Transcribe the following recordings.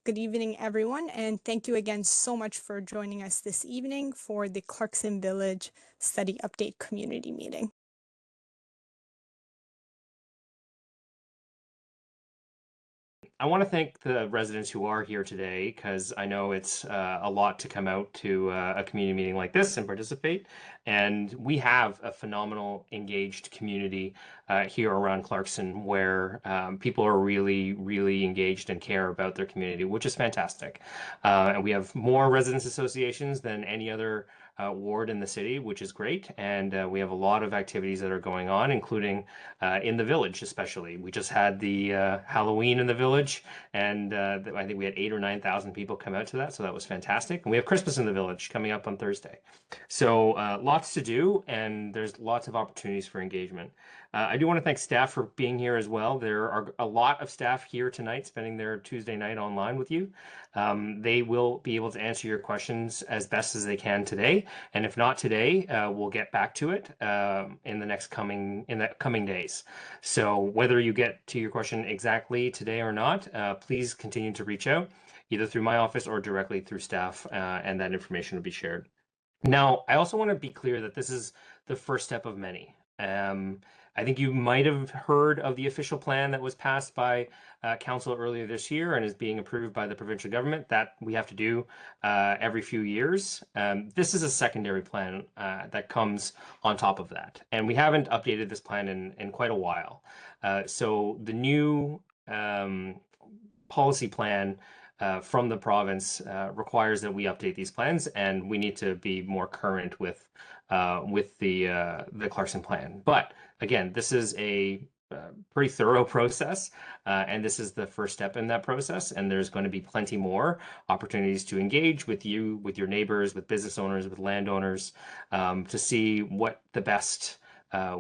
Good evening, everyone, and thank you again so much for joining us this evening for the Clarkson Village Study Update Community Meeting. I want to thank the residents who are here today because I know it's a lot to come out to a community meeting like this and participate. And we have a phenomenal, engaged community here around Clarkson where people are really, really engaged and care about their community, which is fantastic. And we have more residents associations than any other ward in the city, which is great. And we have a lot of activities that are going on, including in the village, especially. We just had the Halloween in the village, and I think we had 8,000 or 9,000 people come out to that, so that was fantastic. And we have Christmas in the village coming up on Thursday. So lots to do, and there's lots of opportunities for engagement. I do want to thank staff for being here as well. There are a lot of staff here tonight spending their Tuesday night online with you. They will be able to answer your questions as best as they can today. And if not today, we'll get back to it in the coming days. So whether you get to your question exactly today or not, please continue to reach out either through my office or directly through staff, and that information will be shared. Now, I also want to be clear that this is the first step of many. I think you might have heard of the official plan that was passed by council earlier this year and is being approved by the provincial government that we have to do every few years. This is a secondary plan that comes on top of that. And we haven't updated this plan in quite a while. So the new policy plan from the province requires that we update these plans, and we need to be more current with the Clarkson plan. But again, this is a pretty thorough process, and this is the first step in that process. And there's going to be plenty more opportunities to engage with you, with your neighbors, with business owners, with landowners, to see what the best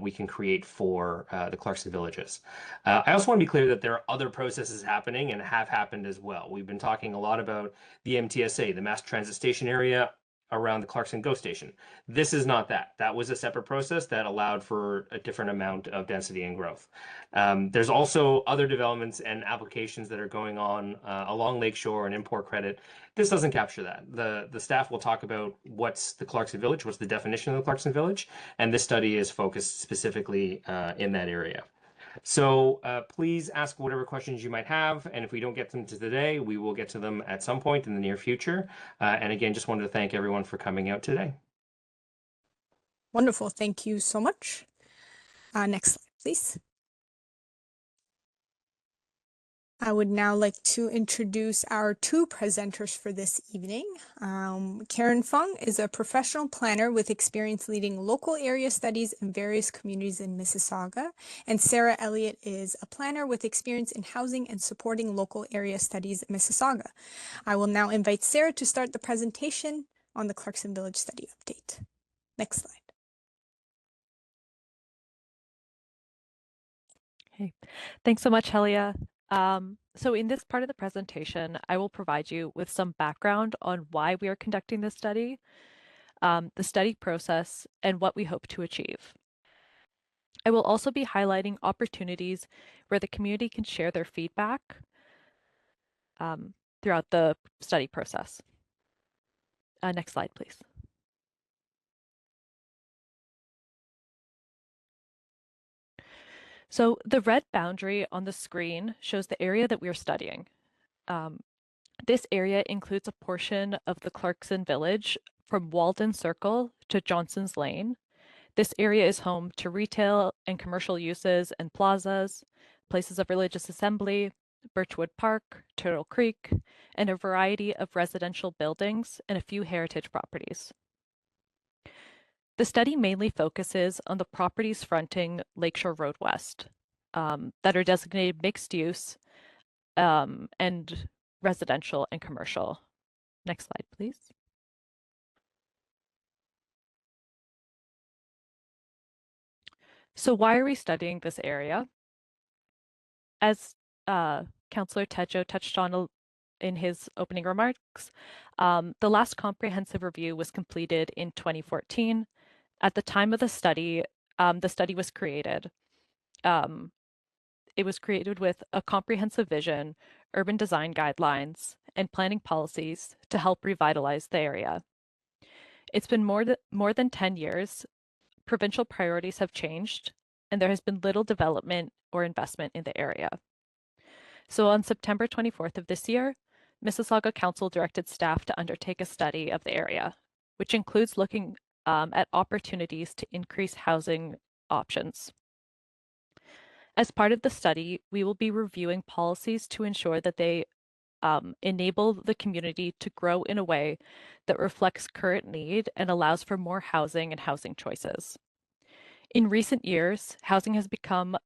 we can create for the Clarkson villages. I also want to be clear that there are other processes happening and have happened as well. We've been talking a lot about the MTSA, the Mass Transit Station area around the Clarkson GO station. This is not that. That was a separate process that allowed for a different amount of density and growth. There's also other developments and applications that are going on along Lakeshore and import credit. This doesn't capture that. The staff will talk about what's the Clarkson Village, what's the definition of the Clarkson Village, and this study is focused specifically in that area. So please ask whatever questions you might have, and if we don't get them to today, we will get to them at some point in the near future. And again, just wanted to thank everyone for coming out today. Wonderful. Thank you so much. Next slide, please. I would now like to introduce our two presenters for this evening. Karen Fung is a professional planner with experience leading local area studies in various communities in Mississauga, and Sarah Elliott is a planner with experience in housing and supporting local area studies in Mississauga. I will now invite Sarah to start the presentation on the Clarkson Village Study Update. Next slide. Okay, thanks so much, Helia. So in this part of the presentation, I will provide you with some background on why we are conducting this study, the study process, and what we hope to achieve. I will also be highlighting opportunities where the community can share their feedback throughout the study process. Next slide, please. So the red boundary on the screen shows the area that we are studying. This area includes a portion of the Clarkson Village from Walden Circle to Johnson's Lane. This area is home to retail and commercial uses and plazas, places of religious assembly, Birchwood Park, Turtle Creek, and a variety of residential buildings and a few heritage properties. The study mainly focuses on the properties fronting Lakeshore Road West that are designated mixed use and residential and commercial. Next slide, please. So why are we studying this area? As Councillor Tejo touched on in his opening remarks, the last comprehensive review was completed in 2014. At the time of the study was created. It was created with a comprehensive vision urban design guidelines, and planning policies to help revitalize the area. It's been more than 10 years. Provincial priorities have changed, and there has been little development or investment in the area. So on September 24th of this year, Mississauga Council directed staff to undertake a study of the area, which includes looking at opportunities to increase housing options. As part of the study, we will be reviewing policies to ensure that they enable the community to grow in a way that reflects current need and allows for more housing and housing choices. In recent years, housing has become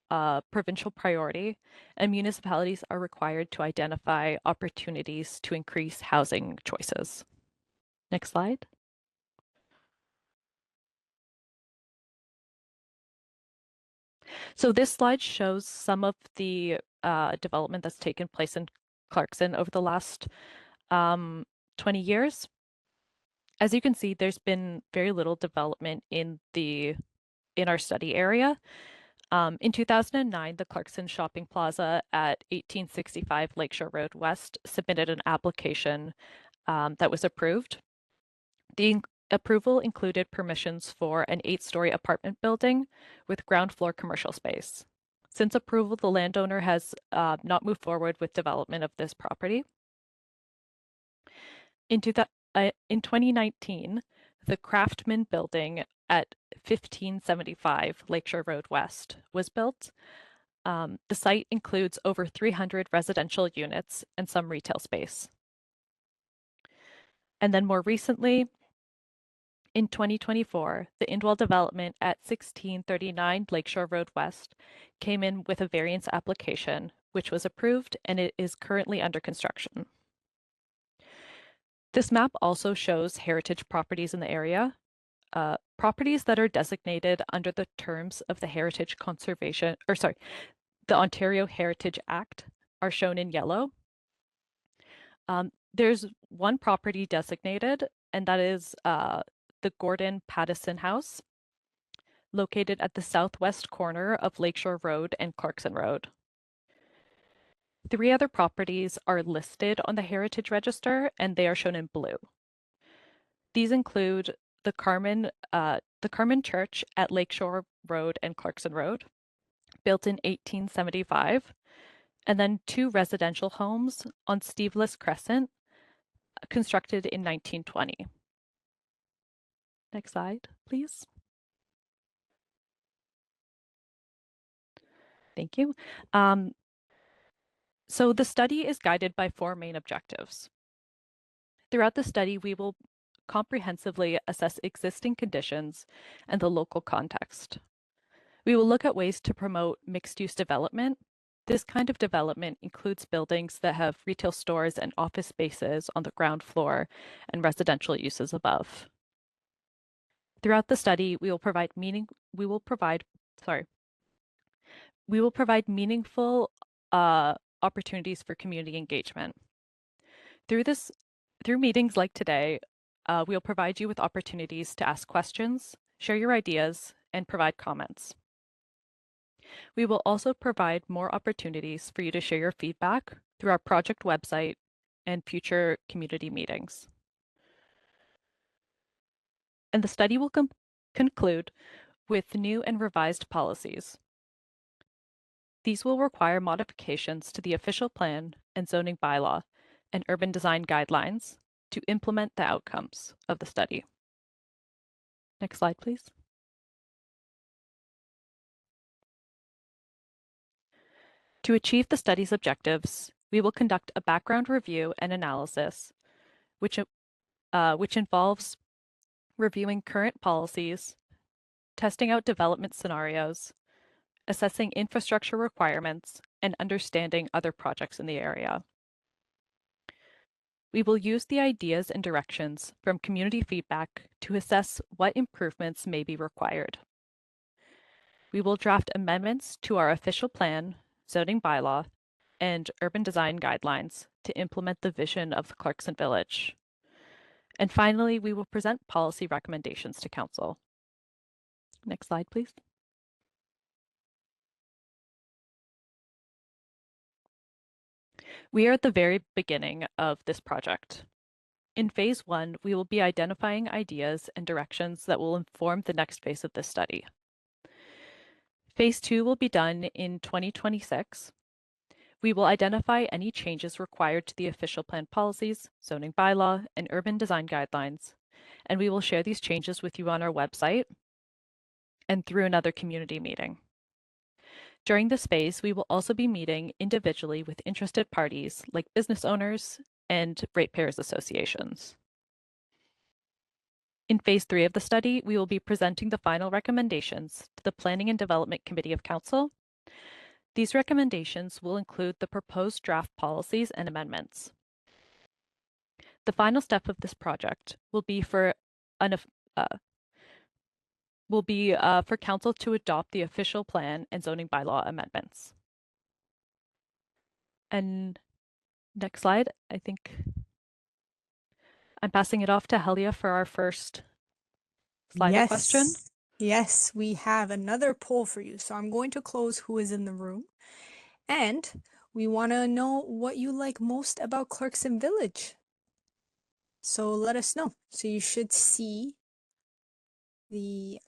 a provincial priority, and municipalities are required to identify opportunities to increase housing choices. Next slide. So this slide shows some of the development that's taken place in Clarkson over the last 20 years. As you can see, there's been very little development in our study area. In 2009, the Clarkson Shopping Plaza at 1865 Lakeshore Road West submitted an application that was approved. The approval included permissions for an 8-story apartment building with ground floor commercial space. Since approval, the landowner has not moved forward with development of this property. In 2019, the Craftsman Building at 1575 Lakeshore Road West was built. The site includes over 300 residential units and some retail space. And then more recently, in 2024, the Indwell development at 1639 Lakeshore Road West came in with a variance application, which was approved, and it is currently under construction. This map also shows heritage properties in the area. Properties that are designated under the terms of the the Ontario Heritage Act are shown in yellow. There's one property designated, and that is the Gordon Pattison House, located at the southwest corner of Lakeshore Road and Clarkson Road. 3 other properties are listed on the Heritage Register, and they are shown in blue. These include the Carmen Church at Lakeshore Road and Clarkson Road, built in 1875, and then 2 residential homes on Steveless Crescent, constructed in 1920. Next slide, please. Thank you. So the study is guided by 4 main objectives. Throughout the study, we will comprehensively assess existing conditions and the local context. We will look at ways to promote mixed-use development. This kind of development includes buildings that have retail stores and office spaces on the ground floor and residential uses above. Throughout the study, we will provide meaningful opportunities for community engagement. Through meetings like today, we'll provide you with opportunities to ask questions, share your ideas, and provide comments. We will also provide more opportunities for you to share your feedback through our project website and future community meetings. And the study will conclude with new and revised policies. These will require modifications to the official plan and zoning bylaw and urban design guidelines to implement the outcomes of the study. Next slide, please. To achieve the study's objectives, we will conduct a background review and analysis, which involves reviewing current policies, testing out development scenarios, assessing infrastructure requirements, and understanding other projects in the area. We will use the ideas and directions from community feedback to assess what improvements may be required. We will draft amendments to our official plan, zoning bylaw, and urban design guidelines to implement the vision of the Clarkson Village. And finally, we will present policy recommendations to Council. Next slide, please. We are at the very beginning of this project. In phase 1, we will be identifying ideas and directions that will inform the next phase of this study. Phase 2 will be done in 2026. We will identify any changes required to the official plan policies, zoning bylaw, and urban design guidelines, and we will share these changes with you on our website and through another community meeting. During this phase, we will also be meeting individually with interested parties like business owners and ratepayers associations. In phase 3 of the study, we will be presenting the final recommendations to the Planning and Development Committee of Council. These recommendations will include the proposed draft policies and amendments. The final step of this project will be for council to adopt the official plan and zoning bylaw amendments. And next slide, I think I'm passing it off to Helia for our first slide or question. Yes, we have another poll for you. So I'm going to close who is in the room. And we want to know what you like most about Clarkson Village. So let us know. So you should see the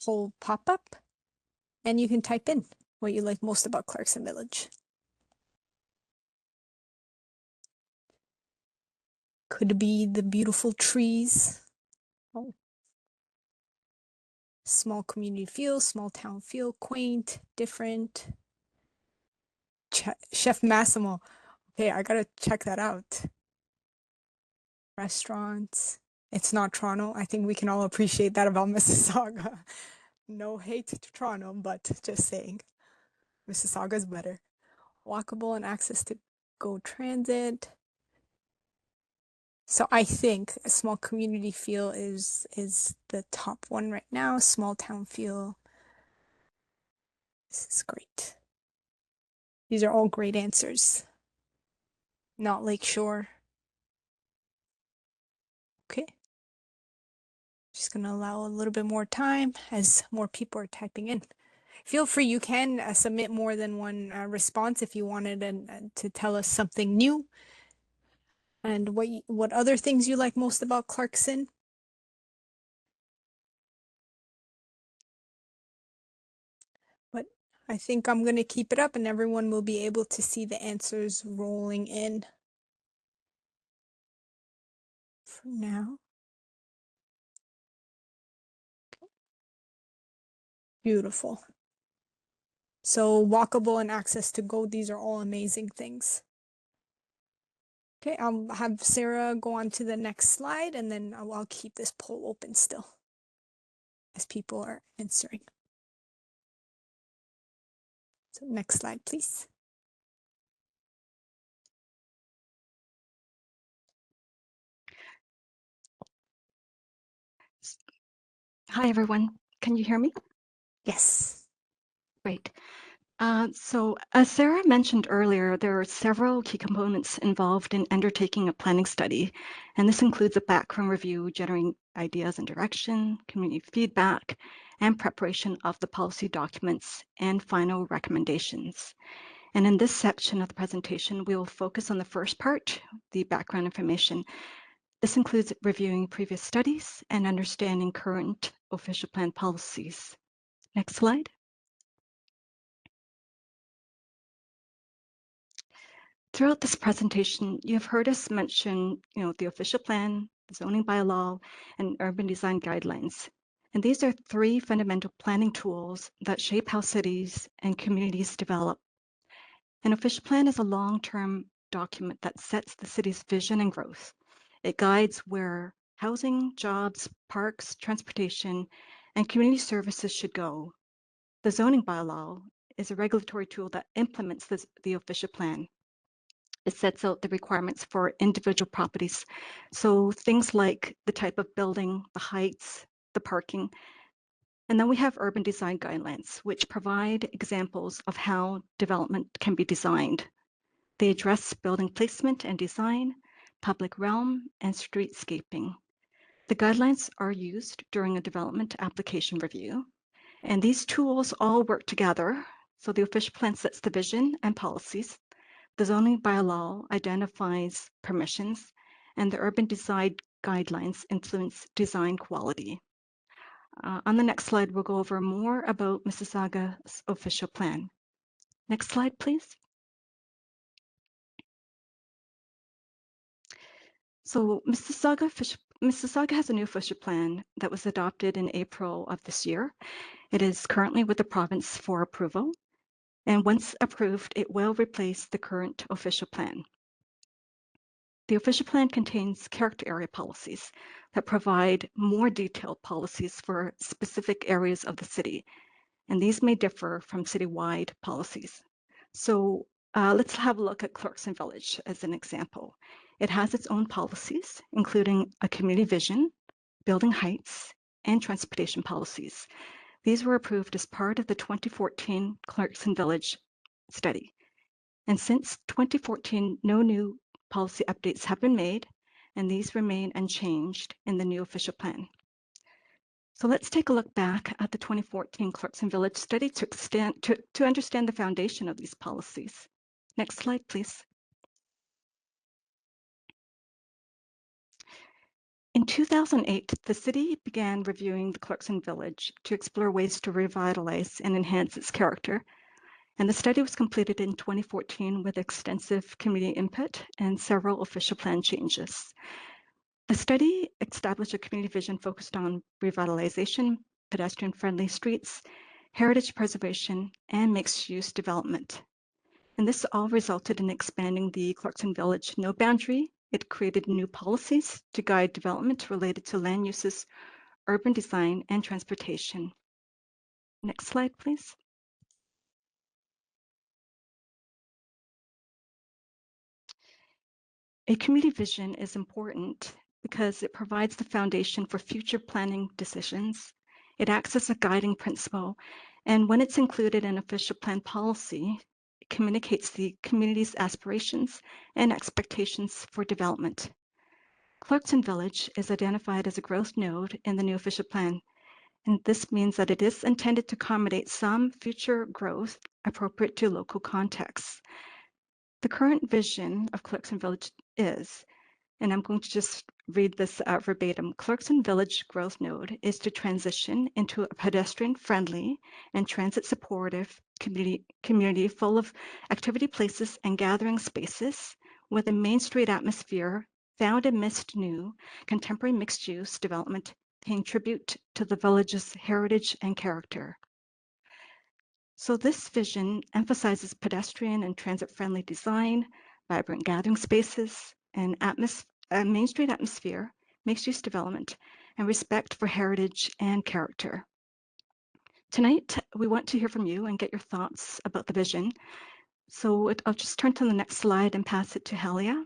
poll pop up and you can type in what you like most about Clarkson Village. Could be the beautiful trees. Oh. Small community feel, small town feel, quaint, different. Chef Massimo. Okay, I gotta check that out. Restaurants. It's not Toronto. I think we can all appreciate that about Mississauga. No hate to Toronto, but just saying. Mississauga's better. Walkable and access to GO Transit. So I think a small community feel is the top one right now. Small town feel. This is great. These are all great answers. Not Lakeshore. Okay. Just gonna allow a little bit more time as more people are typing in. Feel free, you can submit more than one response if you wanted to tell us something new and what other things you like most about Clarkson. But I think I'm gonna keep it up and everyone will be able to see the answers rolling in for now. Beautiful. So walkable and access to GO, these are all amazing things. Okay, I'll have Sarah go on to the next slide and then I'll keep this poll open still as people are answering. So next slide, please. Hi, everyone. Can you hear me? Yes. Great. So as Sarah mentioned earlier, there are several key components involved in undertaking a planning study, and this includes a background review, generating ideas and direction, community feedback, and preparation of the policy documents and final recommendations. And in this section of the presentation, we will focus on the first part, the background information. This includes reviewing previous studies and understanding current official plan policies. Next slide. Throughout this presentation, you've heard us mention, the official plan, the zoning bylaw, and urban design guidelines. And these are three fundamental planning tools that shape how cities and communities develop. An official plan is a long-term document that sets the city's vision and growth. It guides where housing, jobs, parks, transportation, and community services should go. The zoning bylaw is a regulatory tool that implements the official plan. It sets out the requirements for individual properties. So things like the type of building, the heights, the parking. And then we have urban design guidelines, which provide examples of how development can be designed. They address building placement and design, public realm, and streetscaping. The guidelines are used during a development application review. And these tools all work together. So the official plan sets the vision and policies. The zoning bylaw identifies permissions, and the urban design guidelines influence design quality. On the next slide, we'll go over more about Mississauga's official plan. Next slide, please. So Mississauga has a new official plan that was adopted in April of this year. It is currently with the province for approval, and once approved, it will replace the current official plan. The official plan contains character area policies that provide more detailed policies for specific areas of the city, and these may differ from citywide policies. So let's have a look at Clarkson Village as an example. It has its own policies, including a community vision, building heights, and transportation policies. These were approved as part of the 2014 Clarkson Village Study. And since 2014, no new policy updates have been made, and these remain unchanged in the new official plan. So let's take a look back at the 2014 Clarkson Village Study to understand the foundation of these policies. Next slide, please. In 2008, the city began reviewing the Clarkson Village to explore ways to revitalize and enhance its character. And the study was completed in 2014 with extensive community input and several official plan changes. The study established a community vision focused on revitalization, pedestrian-friendly streets, heritage preservation, and mixed-use development. And this all resulted in expanding the Clarkson Village node boundary. It created new policies to guide development related to land uses, urban design, and transportation. Next slide, please. A community vision is important because it provides the foundation for future planning decisions. It acts as a guiding principle, and when it's included in official plan policy, it communicates the community's aspirations and expectations for development. Clarkson Village is identified as a growth node in the new official plan, and this means that it is intended to accommodate some future growth appropriate to local contexts. The current vision of Clarkson Village is, and I'm going to just read this verbatim, Clarkson Village Growth Node is to transition into a pedestrian-friendly and transit-supportive community full of activity places and gathering spaces with a Main Street atmosphere found amidst new contemporary mixed-use development paying tribute to the village's heritage and character. So this vision emphasizes pedestrian and transit-friendly design, vibrant gathering spaces, and Main Street atmosphere, mixed-use development, and respect for heritage and character. Tonight, we want to hear from you and get your thoughts about the vision. So I'll just turn to the next slide and pass it to Helia.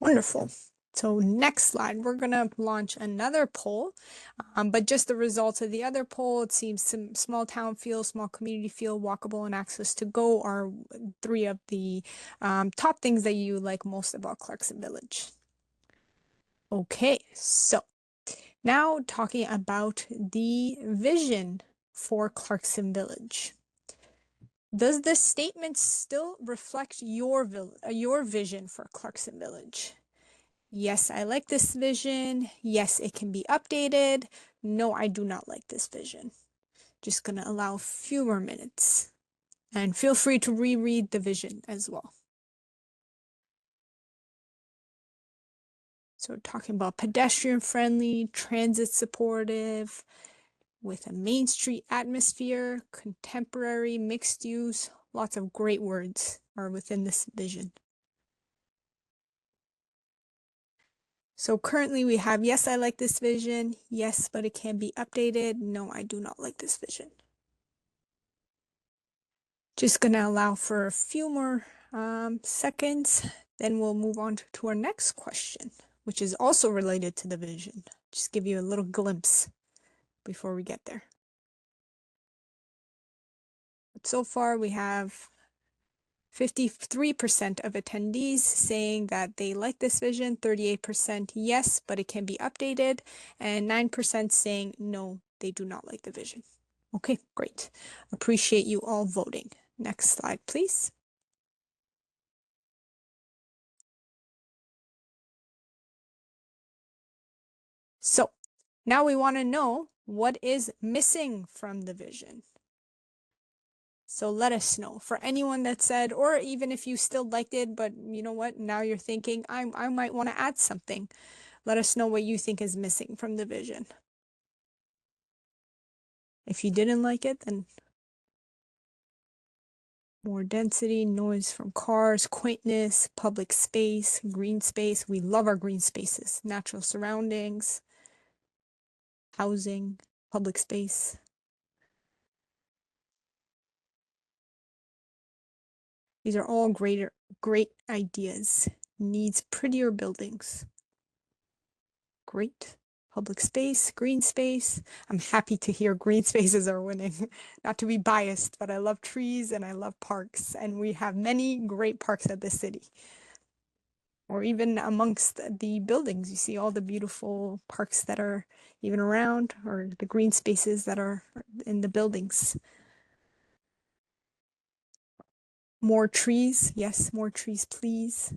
Wonderful. So next slide, we're going to launch another poll, but just the results of the other poll, it seems some small town feel, small community feel, walkable, and access to go are three of the top things that you like most about Clarkson Village. Okay, so now talking about the vision for Clarkson Village. Does this statement still reflect your vision for Clarkson Village? Yes, I like this vision. Yes, it can be updated. No, I do not like this vision. Just going to allow a few more minutes. And feel free to reread the vision as well. So talking about pedestrian-friendly, transit-supportive, with a Main Street atmosphere, contemporary, mixed use, lots of great words are within this vision. So currently we have, yes, I like this vision. Yes, but it can be updated. No, I do not like this vision. Just gonna allow for a few more seconds. Then we'll move on to our next question, which is also related to the vision. Just give you a little glimpse before we get there. But so far we have 53% of attendees saying that they like this vision, 38% yes, but it can be updated, and 9% saying no, they do not like the vision. Okay, great. Appreciate you all voting. Next slide, please. So now we want to know what is missing from the vision. So let us know. For anyone that said, or even if you still liked it, but you know what, now you're thinking, I might want to add something. Let us know what you think is missing from the vision. If you didn't like it, then more density, noise from cars, quaintness, public space, green space. We love our green spaces, natural surroundings, housing, public space. These are all great ideas. Needs prettier buildings. Great. Public space, green space. I'm happy to hear green spaces are winning. Not to be biased, but I love trees and I love parks. And we have many great parks at this city. Or even amongst the buildings, you see all the beautiful parks that are even around, or the green spaces that are in the buildings. More trees. Yes, more trees, please.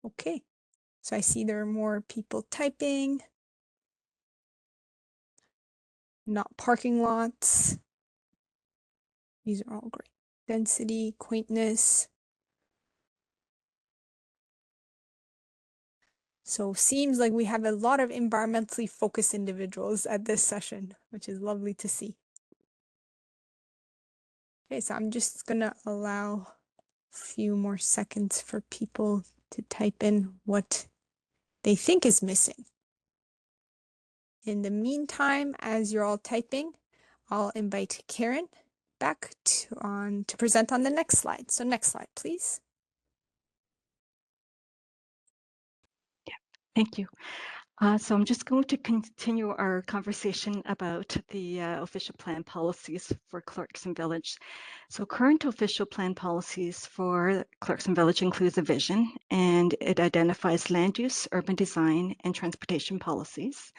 Okay. So I see there are more people typing. Not parking lots. These are all great. Density, quaintness. So seems like we have a lot of environmentally focused individuals at this session, which is lovely to see. Okay, so I'm just gonna allow a few more seconds for people to type in what they think is missing. In the meantime, as you're all typing, I'll invite Karen back to present on the next slide. So next slide, please. Thank you. So I'm just going to continue our conversation about the official plan policies for Clarkson Village. So current official plan policies for Clarkson Village includes a vision, and it identifies land use, urban design, and transportation policies.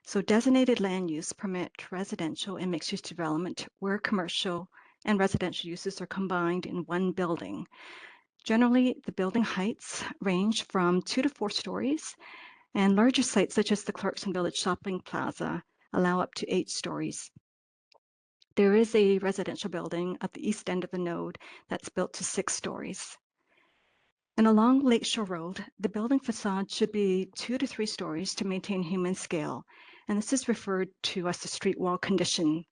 So designated land use permit residential and mixed-use development where commercial and residential uses are combined in one building. Generally, the building heights range from 2 to 4 stories, and larger sites such as the Clarkson Village Shopping Plaza allow up to 8 stories. There is a residential building at the east end of the node that's built to 6 stories. And along Lakeshore Road, the building facade should be 2 to 3 stories to maintain human scale. And this is referred to as the street wall condition.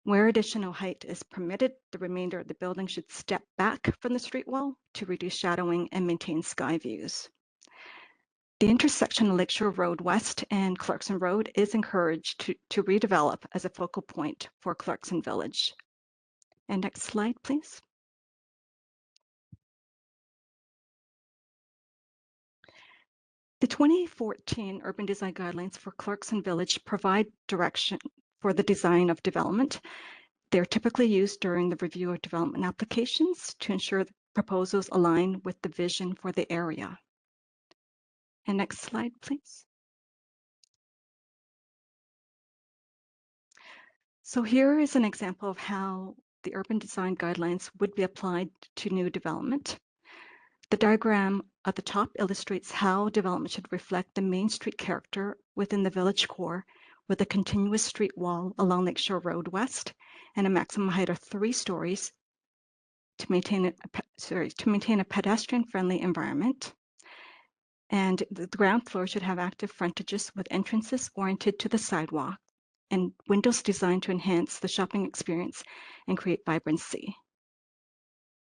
Where additional height is permitted, the remainder of the building should step back from the street wall to reduce shadowing and maintain sky views. The intersection of Lakeshore Road West and Clarkson Road is encouraged to redevelop as a focal point for Clarkson Village. And next slide, please. The 2014 Urban Design Guidelines for Clarkson Village provide direction for the design of development. They're typically used during the review of development applications to ensure the proposals align with the vision for the area. And next slide, please. So here is an example of how the urban design guidelines would be applied to new development. The diagram at the top illustrates how development should reflect the main street character within the village core, with a continuous street wall along Lakeshore Road West and a maximum height of 3 stories to maintain a pedestrian-friendly environment. And the ground floor should have active frontages with entrances oriented to the sidewalk and windows designed to enhance the shopping experience and create vibrancy.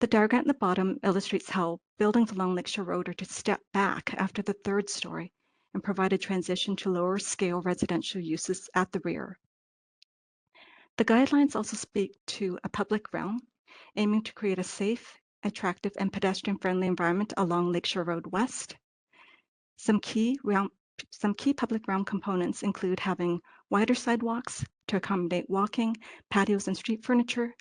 The diagram at the bottom illustrates how buildings along Lakeshore Road are to step back after the 3rd story and provide a transition to lower scale residential uses at the rear. The guidelines also speak to a public realm, aiming to create a safe, attractive, and pedestrian-friendly environment along Lakeshore Road West. Some key public realm components include having wider sidewalks to accommodate walking, patios and street furniture,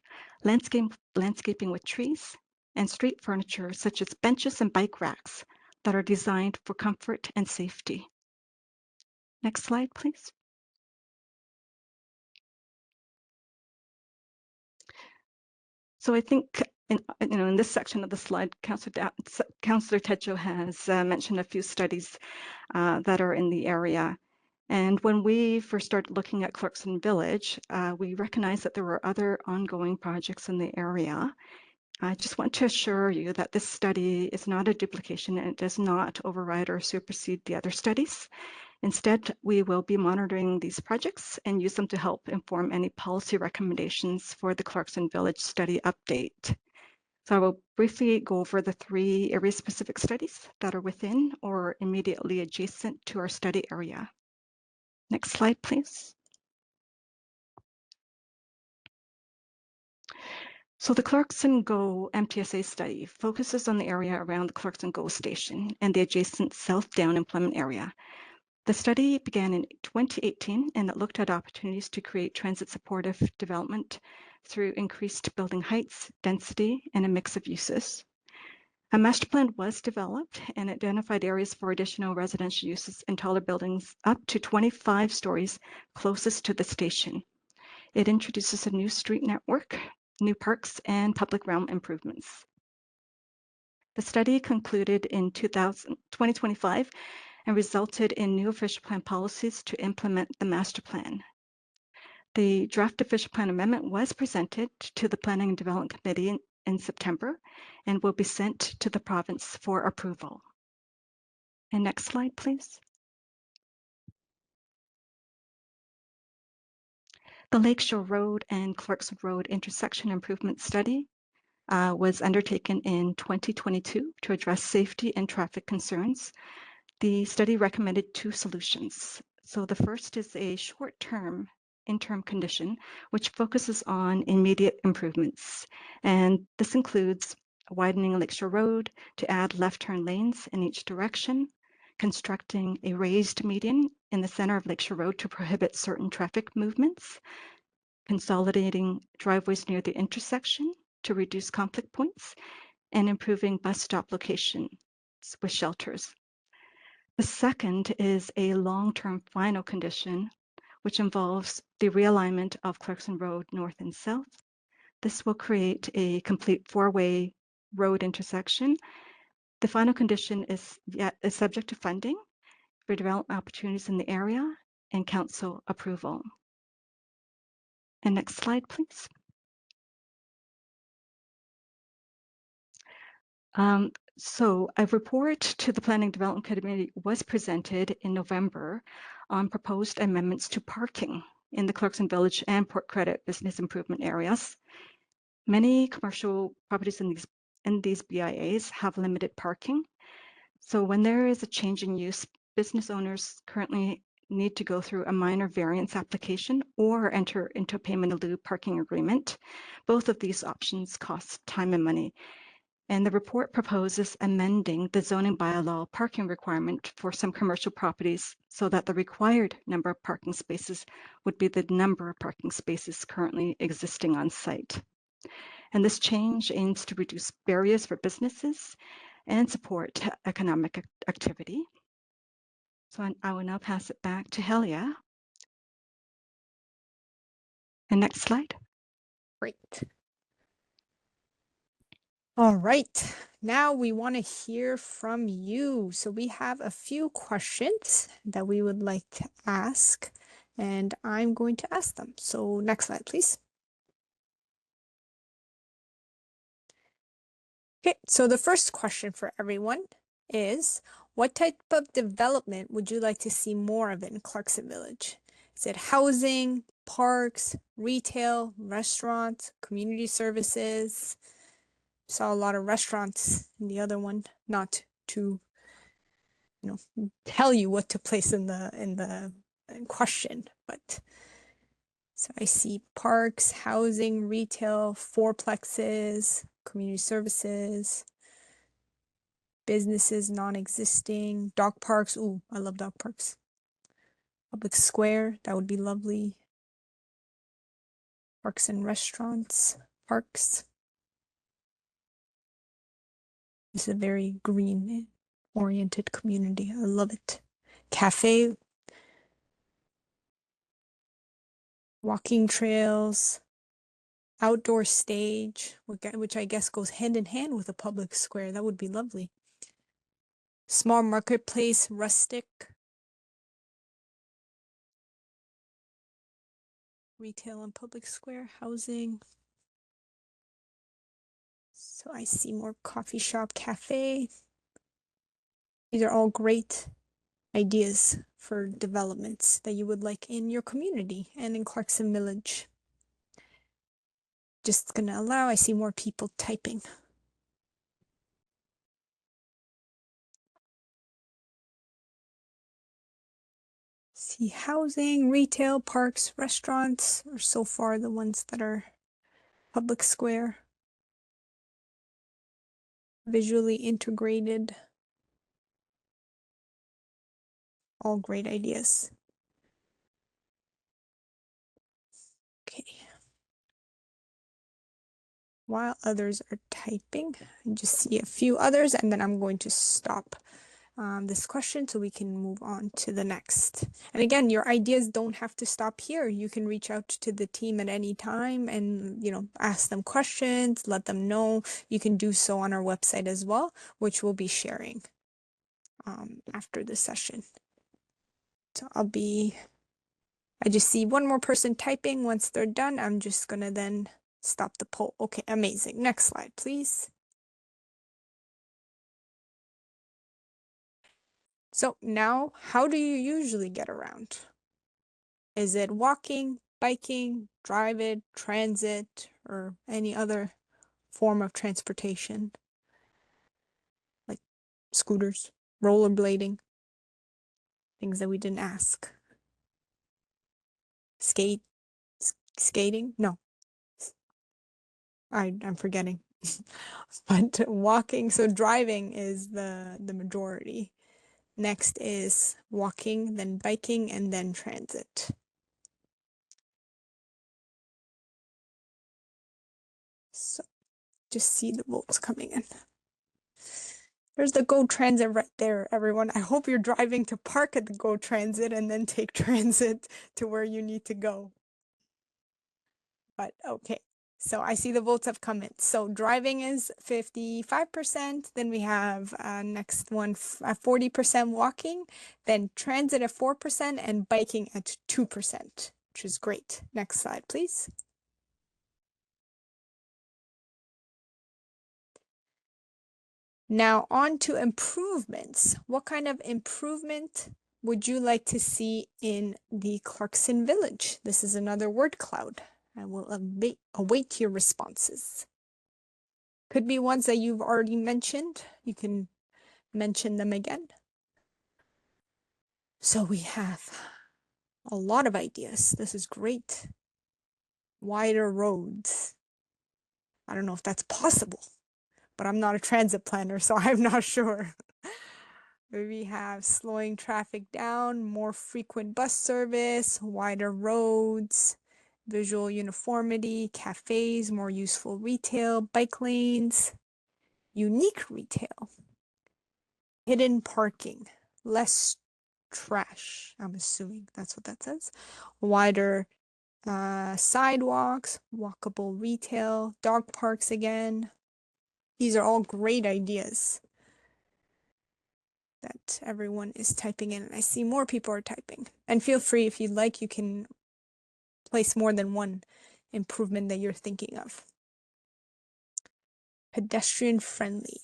landscaping with trees, and street furniture such as benches and bike racks that are designed for comfort and safety. Next slide, please. So I think in this section of the slide, Councillor Tejo has mentioned a few studies that are in the area. And when we first started looking at Clarkson Village, we recognized that there were other ongoing projects in the area. I just want to assure you that this study is not a duplication and it does not override or supersede the other studies. Instead, we will be monitoring these projects and use them to help inform any policy recommendations for the Clarkson Village Study update. So I will briefly go over the 3 area-specific studies that are within or immediately adjacent to our study area. Next slide, please. So the Clarkson GO MTSA study focuses on the area around the Clarkson GO station and the adjacent South Down employment area. The study began in 2018 and it looked at opportunities to create transit supportive development through increased building heights, density, and a mix of uses. A master plan was developed and identified areas for additional residential uses and taller buildings up to 25 stories closest to the station. It introduces a new street network, new parks, and public realm improvements. The study concluded in 2025 and resulted in new official plan policies to implement the master plan. The draft official plan amendment was presented to the Planning and Development Committee in September and will be sent to the province for approval. And next slide, please. The Lakeshore Road and Clarkson Road intersection improvement study was undertaken in 2022 to address safety and traffic concerns. The study recommended 2 solutions. So the first is a short-term interim condition, which focuses on immediate improvements. And this includes widening Lakeshore Road to add left turn lanes in each direction, constructing a raised median in the center of Lakeshore Road to prohibit certain traffic movements, consolidating driveways near the intersection to reduce conflict points, and improving bus stop locations with shelters. The second is a long-term final condition, which involves the realignment of Clarkson Road north and south. This will create a complete 4-way road intersection. The final condition is subject to funding for development opportunities in the area and council approval. And next slide, please. So a report to the Planning Development Committee was presented in November on proposed amendments to parking in the Clarkson Village and Port Credit business improvement areas. Many commercial properties in these BIAs have limited parking. So when there is a change in use, business owners currently need to go through a minor variance application or enter into a payment in lieu parking agreement. Both of these options cost time and money. And the report proposes amending the zoning bylaw parking requirement for some commercial properties so that the required number of parking spaces would be the number of parking spaces currently existing on site. And this change aims to reduce barriers for businesses and support economic activity. So I will now pass it back to Helia. And next slide. Great. All right, now we want to hear from you. So we have a few questions that we would like to ask, and I'm going to ask them. So next slide, please. Okay, so the first question for everyone is, what type of development would you like to see more of in Clarkson Village? Is it housing, parks, retail, restaurants, community services? Saw a lot of restaurants in the other one, not to tell you what to place in the question, but so I see parks, housing, retail, fourplexes, community services, businesses non-existing, dog parks. Ooh, I love dog parks. Public square, that would be lovely. Parks and restaurants, parks. This is a very green oriented community. I love it. Cafe, walking trails, outdoor stage, which I guess goes hand in hand with a public square. That would be lovely. Small marketplace, rustic. Retail and public square, housing. So I see more coffee shop, cafe. These are all great ideas for developments that you would like in your community and in Clarkson Village. Just gonna allow, I see more people typing. See housing, retail, parks, restaurants are so far the ones that are public square. Visually integrated. All great ideas. Okay. While others are typing, I just see a few others and then I'm going to stop this question so we can move on to the next. And again, your ideas don't have to stop here. You can reach out to the team at any time and, ask them questions, let them know. You can do so on our website as well, which we'll be sharing after the session. So I just see one more person typing. Once they're done, I'm just gonna then stop the poll. Okay, amazing. Next slide, please. So now, how do you usually get around? Is it walking, biking, drive it, transit, or any other form of transportation? Like scooters, rollerblading, things that we didn't ask. Skating? No, I'm forgetting. But walking, so driving is the majority. Next is walking, then biking, and then transit. So just see the votes coming in. There's the GO Transit right there, everyone. I hope you're driving to park at the GO Transit and then take transit to where you need to go. But okay, so I see the votes have come in. So driving is 55%. Then we have next one 40% walking, then transit at 4% and biking at 2%, which is great. Next slide, please. Now on to improvements. What kind of improvement would you like to see in the Clarkson Village? This is another word cloud. I will await your responses. Could be ones that you've already mentioned. You can mention them again. So we have a lot of ideas. This is great. Wider roads. I don't know if that's possible, but I'm not a transit planner, so I'm not sure. We have slowing traffic down, more frequent bus service, wider roads, visual uniformity, cafes, more useful retail, bike lanes, unique retail, hidden parking, less trash. I'm assuming that's what that says. Wider sidewalks, walkable retail, dog parks again. These are all great ideas that everyone is typing in. I see more people are typing. And feel free, if you'd like, you can place more than one improvement that you're thinking of. Pedestrian friendly.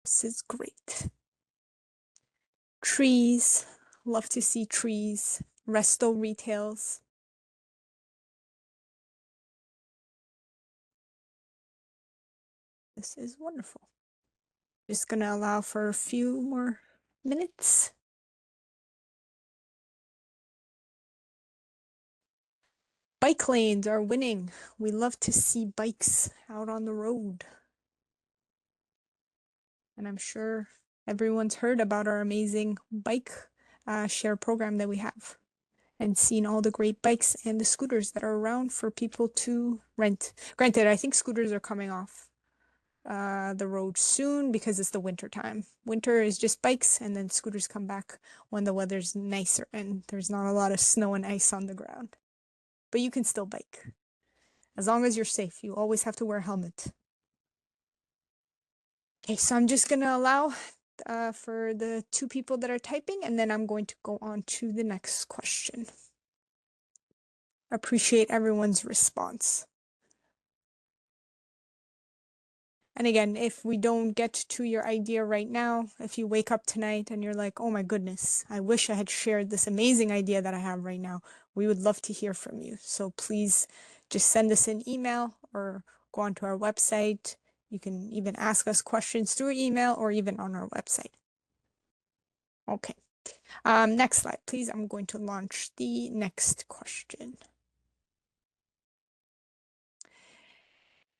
This is great. Trees, love to see trees. Resto retails. This is wonderful. Just gonna allow for a few more minutes. Bike lanes are winning. We love to see bikes out on the road. And I'm sure everyone's heard about our amazing bike share program that we have and seen all the great bikes and the scooters that are around for people to rent. Granted, I think scooters are coming off the road soon because it's the winter time. Winter is just bikes, and then scooters come back when the weather's nicer and there's not a lot of snow and ice on the ground. But you can still bike. As long as you're safe, you always have to wear a helmet. Okay, so I'm just gonna allow for the two people that are typing, and then I'm going to go on to the next question. Appreciate everyone's response. And again, if we don't get to your idea right now, if you wake up tonight and you're like, oh my goodness, I wish I had shared this amazing idea that I have right now, we would love to hear from you. So please just send us an email or go onto our website. You can even ask us questions through email or even on our website. Okay. Next slide, please. I'm going to launch the next question.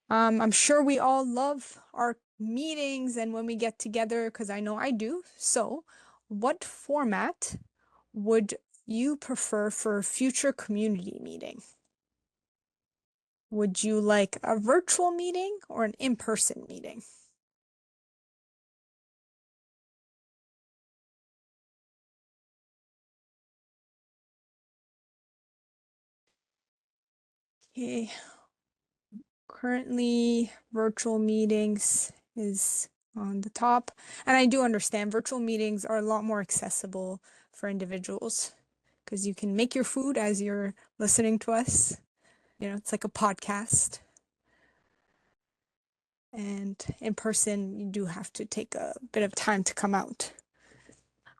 I'm sure we all love our meetings and when we get together, because I know I do. So, what format would you prefer for a future community meeting? Would you like a virtual meeting or an in-person meeting? Okay. Currently, virtual meetings is on the top. And I do understand virtual meetings are a lot more accessible for individuals because you can make your food as you're listening to us. You know, it's like a podcast. And in person, you do have to take a bit of time to come out.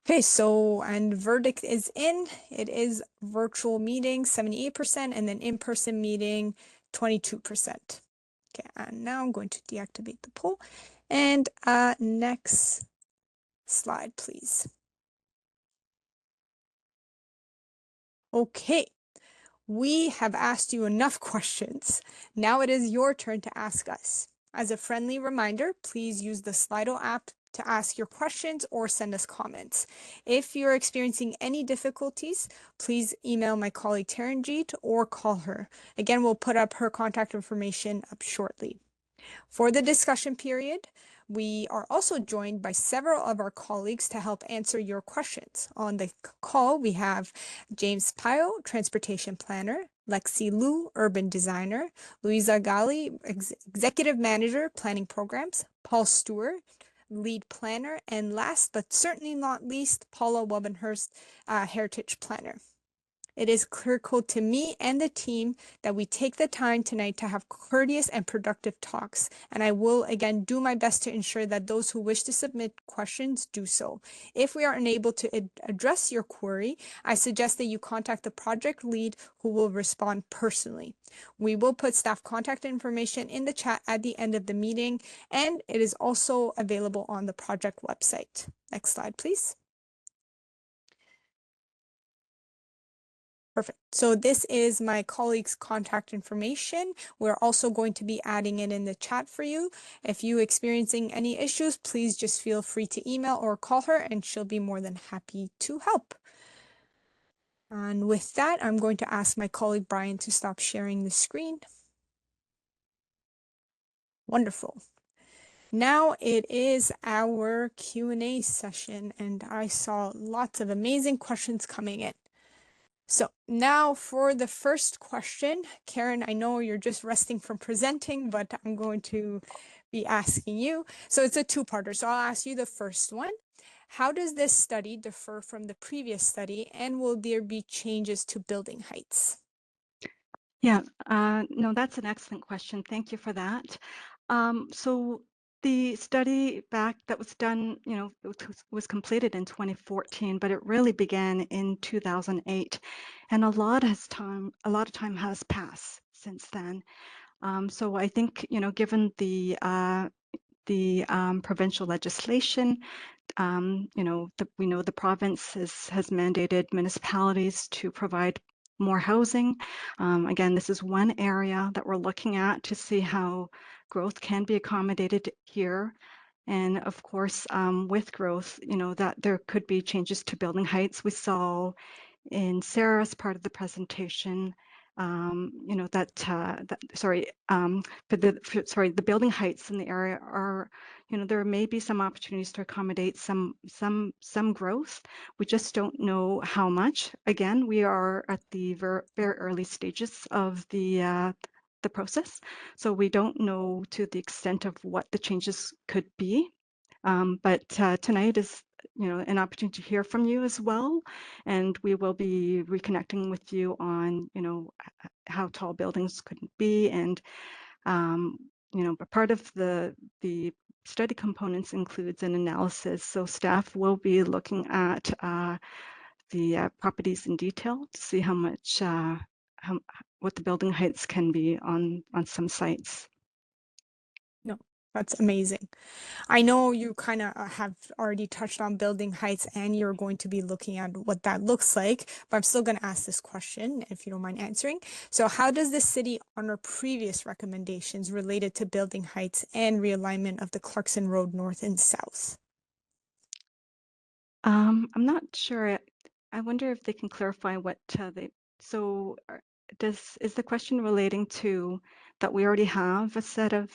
Okay, so, and verdict is in. It is virtual meeting, 78%, and then in-person meeting, 22%. Okay, and now I'm going to deactivate the poll. And next slide, please. Okay, we have asked you enough questions. Now it is your turn to ask us. As a friendly reminder, please use the Slido app to ask your questions or send us comments. If you're experiencing any difficulties, please email my colleague Taranjeet or call her. Again, we'll put up her contact information up shortly. For the discussion period, we are also joined by several of our colleagues to help answer your questions. On the call, we have James Pio, Transportation Planner, Lexi Liu, Urban Designer, Louisa Gali, Executive Manager, Planning Programs, Paul Stewart, Lead Planner, and last but certainly not least, Paula Webenhurst, Heritage Planner. It is critical to me and the team that we take the time tonight to have courteous and productive talks, and I will again do my best to ensure that those who wish to submit questions do so. If we are unable to address your query, I suggest that you contact the project lead who will respond personally. We will put staff contact information in the chat at the end of the meeting, and it is also available on the project website. Next slide, please. Perfect. So this is my colleague's contact information. We're also going to be adding it in the chat for you. If you're experiencing any issues, please just feel free to email or call her and she'll be more than happy to help. And with that, I'm going to ask my colleague Brian to stop sharing the screen. Wonderful. Now it is our Q&A session, and I saw lots of amazing questions coming in. So now for the first question, Karen, I know you're just resting from presenting, but I'm going to be asking you. So it's a two-parter. So I'll ask you the first one. How does this study differ from the previous study, and will there be changes to building heights? Yeah, no, that's an excellent question. Thank you for that. So the study back that was done, you know, was completed in 2014, but it really began in 2008, and a lot of time has passed since then. So I think, you know, given the provincial legislation, you know, we know the province has mandated municipalities to provide more housing. Again, this is one area that we're looking at to see how growth can be accommodated here. And of course, with growth, you know, that there could be changes to building heights. We saw in Sarah's part of the presentation the building heights in the area are, there may be some opportunities to accommodate some growth. We just don't know how much. Again, we are at the very early stages of the process, so we don't know to the extent of what the changes could be. But tonight is, an opportunity to hear from you as well, and we will be reconnecting with you on, how tall buildings could be, and but part of the study components includes an analysis. So staff will be looking at the properties in detail to see how much what the building heights can be on some sites. No, that's amazing. I know you kind of have already touched on building heights and you're going to be looking at what that looks like, but I'm still going to ask this question if you don't mind answering. So how does the city honor previous recommendations related to building heights and realignment of the Clarkson Road North and South? I'm not sure. I wonder if they can clarify what so is the question relating to that we already have a set of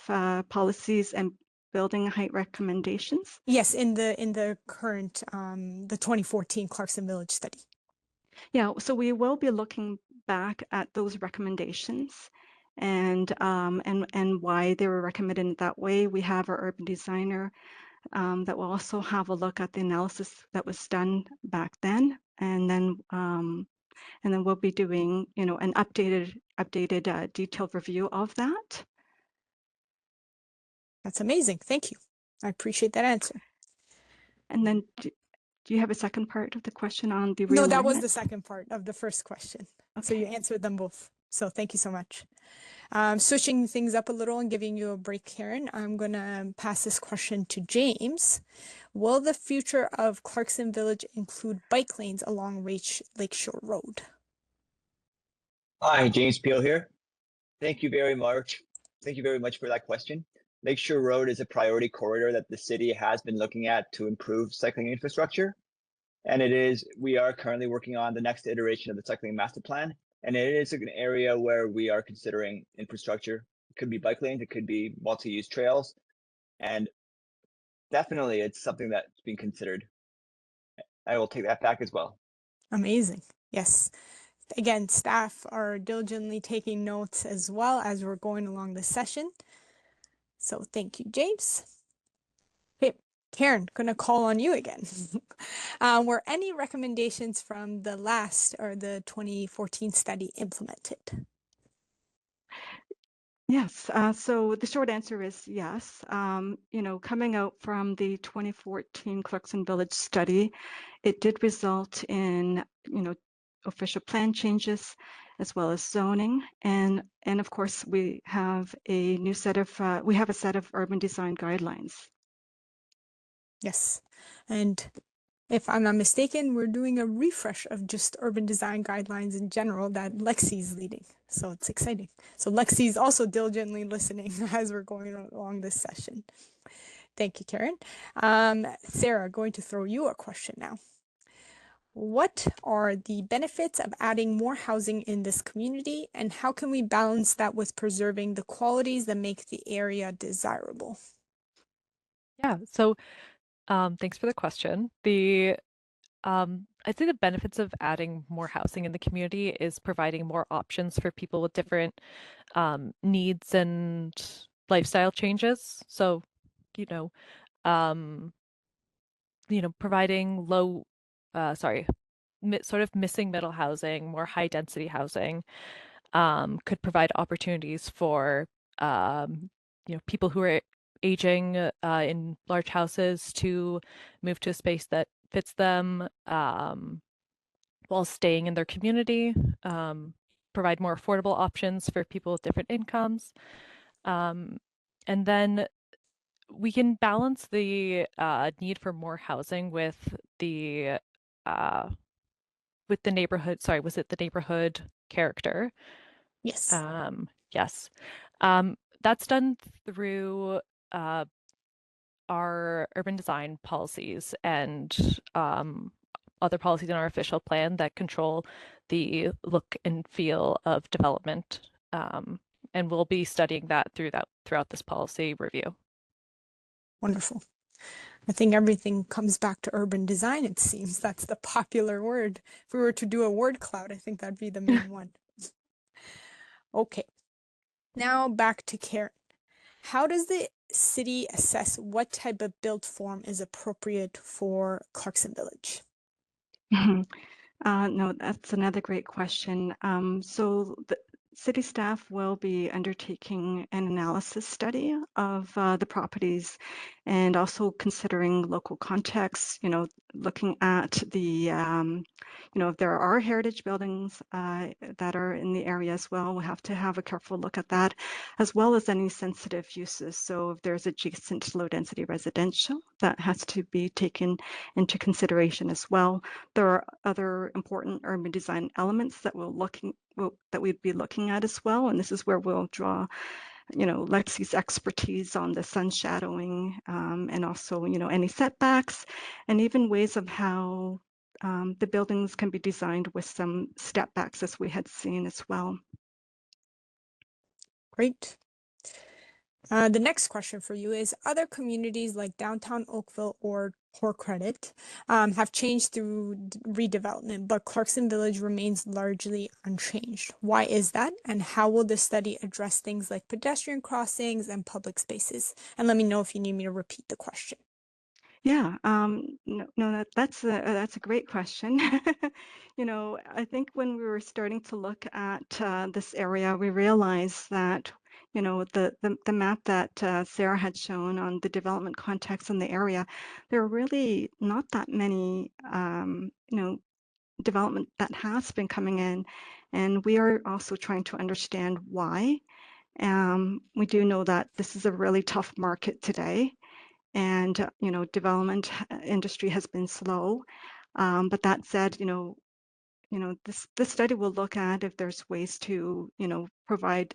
policies and building height recommendations? Yes, in the current the 2014 Clarkson Village Study. Yeah, so we will be looking back at those recommendations and why they were recommended that way. We have our urban designer that will also have a look at the analysis that was done back then, and then we'll be doing, an updated detailed review of that. That's amazing. Thank you. I appreciate that answer. And then do you have a second part of the question on the realignment? No, that was the second part of the first question. Okay. So you answered them both. So thank you so much. Switching things up a little and giving you a break, Karen, I'm going to pass this question to James. Will the future of Clarkson Village include bike lanes along Lakeshore Road? Hi, James Peel here. Thank you very much. Thank you very much for that question. Lakeshore Road is a priority corridor that the city has been looking at to improve cycling infrastructure. And we are currently working on the next iteration of the cycling master plan. And it is an area where we are considering infrastructure. It could be bike lanes, it could be multi-use trails. And definitely it's something that's being considered. I will take that back as well. Amazing. Yes. Again, staff are diligently taking notes as well as we're going along the session. So thank you, James. Okay, Karen, gonna call on you again. Were any recommendations from the last or the 2014 study implemented? Yes, so the short answer is yes. Coming out from the 2014 Clarkson Village Study, it did result in, official plan changes as well as zoning. And of course, we have a set of urban design guidelines. Yes, and if I'm not mistaken, we're doing a refresh of just urban design guidelines in general that Lexi's leading. So it's exciting. So Lexi's also diligently listening as we're going along this session. Thank you, Karen. Sarah, going to throw you a question now. What are the benefits of adding more housing in this community, and how can we balance that with preserving the qualities that make the area desirable? Yeah, so thanks for the question. I'd say the benefits of adding more housing in the community is providing more options for people with different needs and lifestyle changes. So, providing sort of missing middle housing, more high density housing, could provide opportunities for people who are aging in large houses to move to a space that fits them while staying in their community, provide more affordable options for people with different incomes. And then we can balance the need for more housing with the neighborhood. Sorry, was it the neighborhood character? Yes. Yes. That's done through our urban design policies and other policies in our official plan that control the look and feel of development. And we'll be studying that throughout this policy review. Wonderful. I think everything comes back to urban design, it seems. That's the popular word. If we were to do a word cloud, I think that'd be the main one. Okay. Now back to Karen. How does the city assess what type of built form is appropriate for Clarkson Village? No, that's another great question. So the city staff will be undertaking an analysis study of the properties and also considering local context, looking at the, if there are heritage buildings that are in the area as well, we'll have to have a careful look at that, as well as any sensitive uses. So if there's adjacent low density residential, that has to be taken into consideration as well. There are other important urban design elements that we'd be looking at as well, and this is where we'll draw, Lexi's expertise on the sun shadowing, and also, any setbacks, and even ways of how the buildings can be designed with some step backs, as we had seen as well. Great. The next question for you is, other communities like downtown Oakville or Port Credit have changed through redevelopment, but Clarkson Village remains largely unchanged. Why is that? And how will the study address things like pedestrian crossings and public spaces? And let me know if you need me to repeat the question. Yeah, no, that's a great question. I think when we were starting to look at this area, we realized that, the map that Sarah had shown on the development context in the area, there are really not that many, development that has been coming in, and we are also trying to understand why. We do know that this is a really tough market today, and development industry has been slow, but that said, this study will look at if there's ways to provide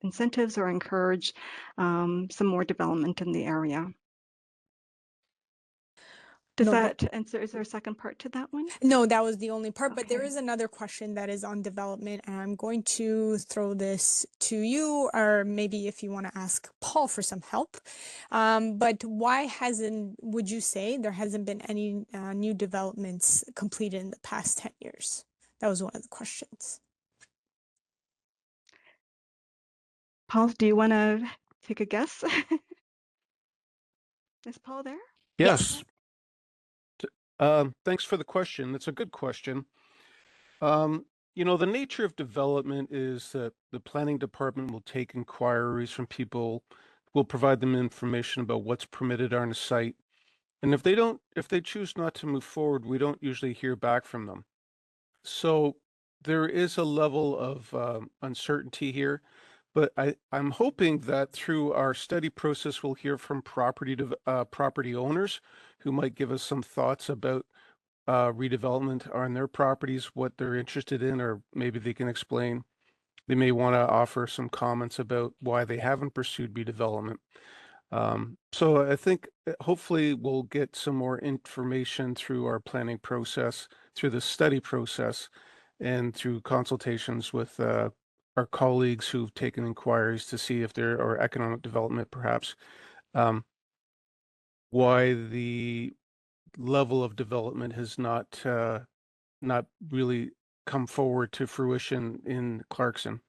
incentives or encourage some more development in the area. Does that answer? Is there a second part to that one? No, that was the only part, but there Okay. is another question that is on development, and I'm going to throw this to you, or maybe if you want to ask Paul for some help. But why would you say there hasn't been any new developments completed in the past 10 years? That was one of the questions. Paul, do you want to take a guess? Is Paul there? Yes. Thanks for the question. It's a good question. The nature of development is that the planning department will take inquiries from people, will provide them information about what's permitted on a site. And if they choose not to move forward, we don't usually hear back from them. So there is a level of uncertainty here, but I'm hoping that through our study process, we'll hear from property owners who might give us some thoughts about redevelopment on their properties, what they're interested in, or maybe they can explain. They may want to offer some comments about why they haven't pursued redevelopment. So I think hopefully we'll get some more information through our planning process, through the study process, and through consultations with our colleagues who've taken inquiries to see if there are economic development, perhaps, why the level of development has not really come forward to fruition in Clarkson.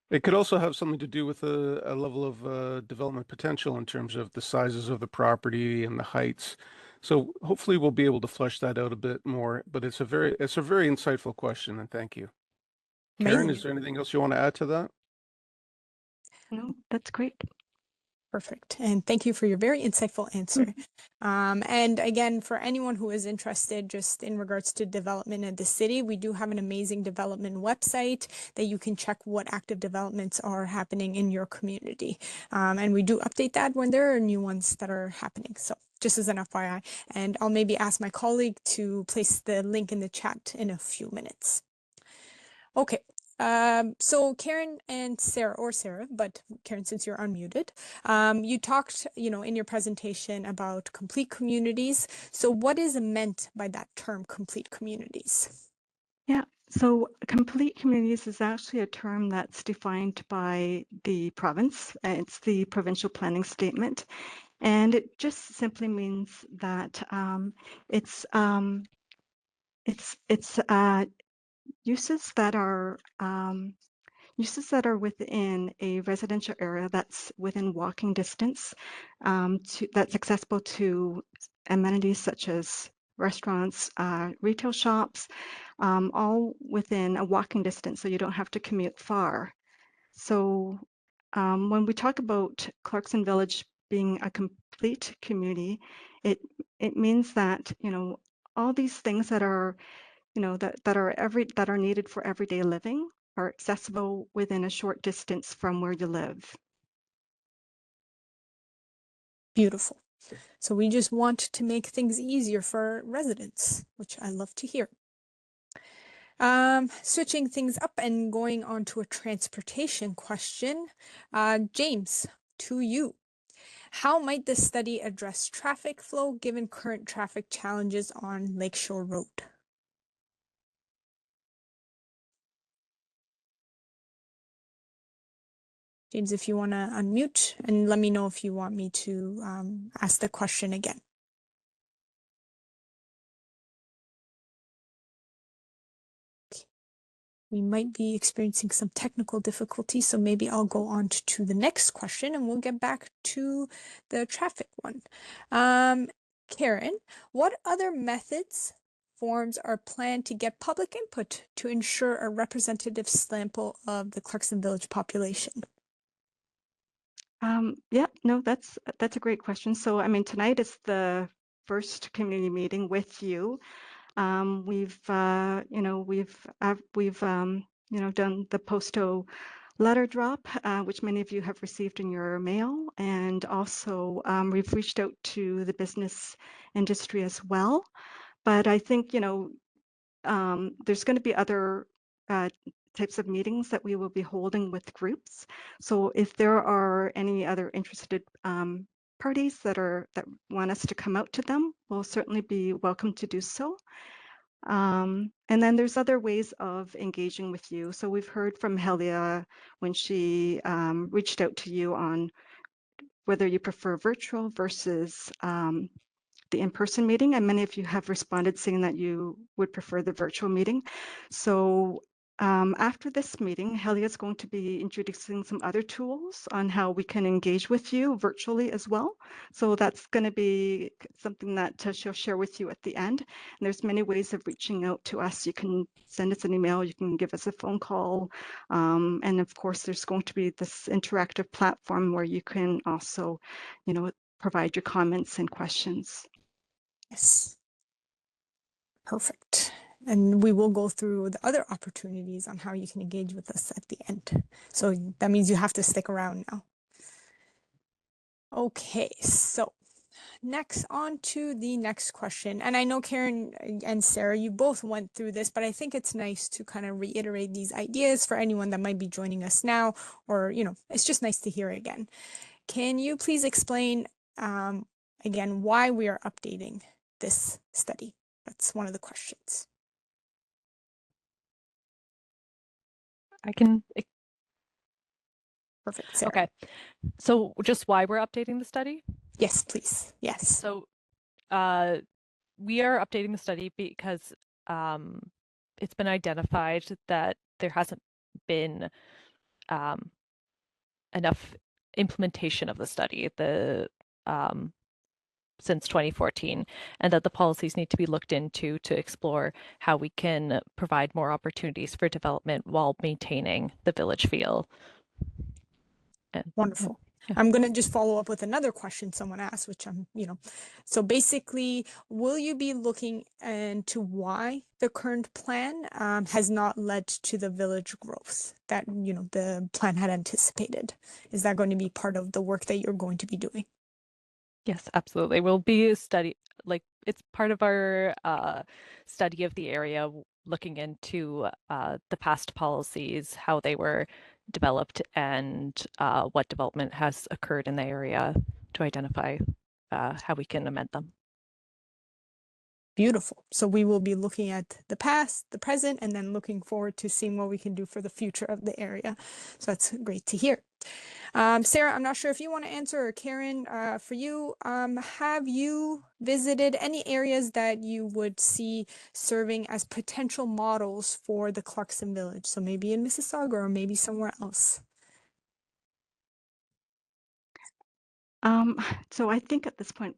It could also have something to do with a level of development potential in terms of the sizes of the property and the heights. So hopefully we'll be able to flesh that out a bit more. But it's a very insightful question, and thank you. Karen, is there anything else you want to add to that? No, that's great. Perfect. And thank you for your very insightful answer. And again, for anyone who is interested just in regards to development in the city, we do have an amazing development website that you can check what active developments are happening in your community. And we do update that when there are new ones that are happening. So just as an FYI, and I'll maybe ask my colleague to place the link in the chat in a few minutes. Okay. So Karen and Sarah, or Sarah, but Karen, since you're unmuted, you talked, in your presentation about complete communities. So what is meant by that term, complete communities? Yeah, so complete communities is actually a term that's defined by the province. It's the provincial planning statement, and it just simply means that it's uses that are within a residential area that's within walking distance, that's accessible to amenities such as restaurants, retail shops, all within a walking distance, so you don't have to commute far. So when we talk about Clarkson Village being a complete community, it means that all these things that are that are needed for everyday living are accessible within a short distance from where you live. Beautiful. So we just want to make things easier for residents, which I love to hear. Switching things up and going on to a transportation question. James, to you. How might this study address traffic flow given current traffic challenges on Lakeshore Road? James, if you want to unmute and let me know if you want me to ask the question again. Okay. We might be experiencing some technical difficulties, so maybe I'll go on to the next question and we'll get back to the traffic one. Karen, what other methods, forms are planned to get public input to ensure a representative sample of the Clarkson Village population? Yeah, no, that's a great question. So, I mean, tonight is the first community meeting with you. We've done the posto letter drop, which many of you have received in your mail, and also we've reached out to the business industry as well. But I think there's going to be other types of meetings that we will be holding with groups. So if there are any other interested parties that want us to come out to them, we'll certainly be welcome to do so. And then there's other ways of engaging with you. So we've heard from Helia when she reached out to you on whether you prefer virtual versus the in-person meeting, and many of you have responded saying that you would prefer the virtual meeting. So after this meeting, Helia is going to be introducing some other tools on how we can engage with you virtually as well. So that's going to be something that she'll share with you at the end. And there's many ways of reaching out to us. You can send us an email, you can give us a phone call. And of course, there's going to be this interactive platform where you can also, provide your comments and questions. Yes. Perfect. And we will go through the other opportunities on how you can engage with us at the end. So that means you have to stick around now. Okay, so next on to the next question. And I know Karen and Sarah, you both went through this, but I think it's nice to kind of reiterate these ideas for anyone that might be joining us now, or, it's just nice to hear it again. Can you please explain again why we are updating this study? That's one of the questions. I can. Perfect, Sarah. Okay. So just why we're updating the study? Yes, please. Yes. So we are updating the study because it's been identified that there hasn't been enough implementation of the study since 2014, and that the policies need to be looked into to explore how we can provide more opportunities for development while maintaining the village feel. And, Wonderful. yeah. I'm going to just follow up with another question someone asked, which so basically, will you be looking into why the current plan has not led to the village growth that, the plan had anticipated? Is that going to be part of the work that you're going to be doing? Yes, absolutely. We'll be it's part of our study of the area looking into the past policies, how they were developed, and what development has occurred in the area to identify how we can amend them. Beautiful. So we will be looking at the past, the present, and then looking forward to seeing what we can do for the future of the area. So that's great to hear. Sarah, I'm not sure if you want to answer, or Karen, for you, have you visited any areas that you would see serving as potential models for the Clarkson Village? So maybe in Mississauga or maybe somewhere else. So I think at this point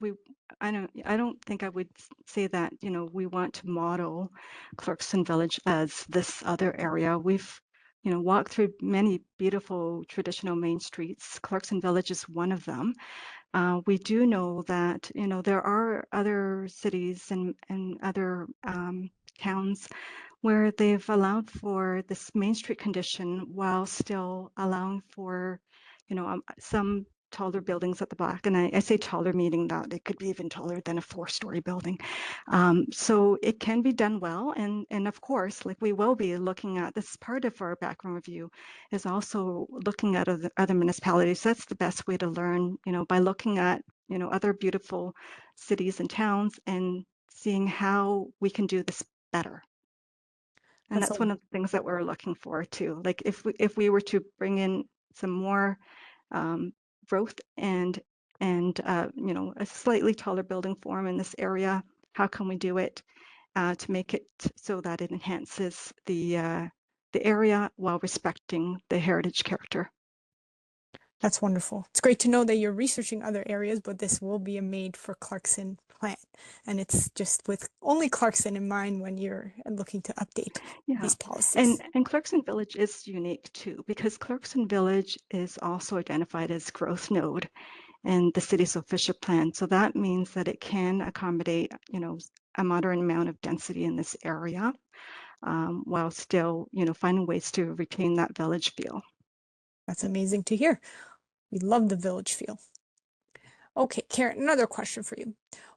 I don't think I would say that, we want to model Clarkson Village as this other area. We've, walked through many beautiful traditional main streets. Clarkson Village is one of them. We do know that, there are other cities and other towns where they've allowed for this Main Street condition while still allowing for, some taller buildings at the back. And I say taller, meaning that it could be even taller than a 4-story building. So it can be done well. And of course, like we will be looking at this part of our background review is also looking at other municipalities. That's the best way to learn, by looking at, other beautiful cities and towns and seeing how we can do this better. And that's one of the things that we're looking for too. Like if we were to bring in some more growth and a slightly taller building form in this area, how can we do it to make it so that it enhances the area while respecting the heritage character? That's wonderful. It's great to know that you're researching other areas, but this will be a made for Clarkson plan. And it's just with only Clarkson in mind when you're looking to update these policies. And Clarkson Village is unique too, because Clarkson Village is also identified as growth node in the city's official plan. So that means that it can accommodate, a moderate amount of density in this area, while still, finding ways to retain that village feel. That's amazing to hear. We love the village feel. Okay, Karen, another question for you.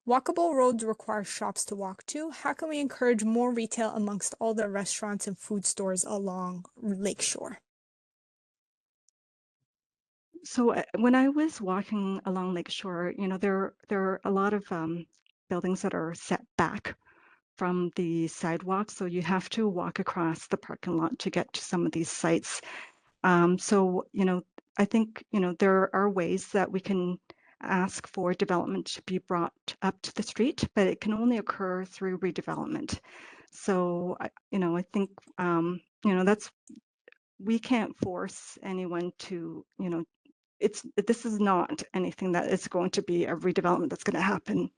Walkable roads require shops to walk to. How can we encourage more retail amongst all the restaurants and food stores along Lakeshore? So when I was walking along Lakeshore, there are a lot of buildings that are set back from the sidewalk. So you have to walk across the parking lot to get to some of these sites. So, I think, there are ways that we can ask for development to be brought up to the street, but it can only occur through redevelopment. So, I think, we can't force anyone to, this is not anything that is going to be a redevelopment that's going to happen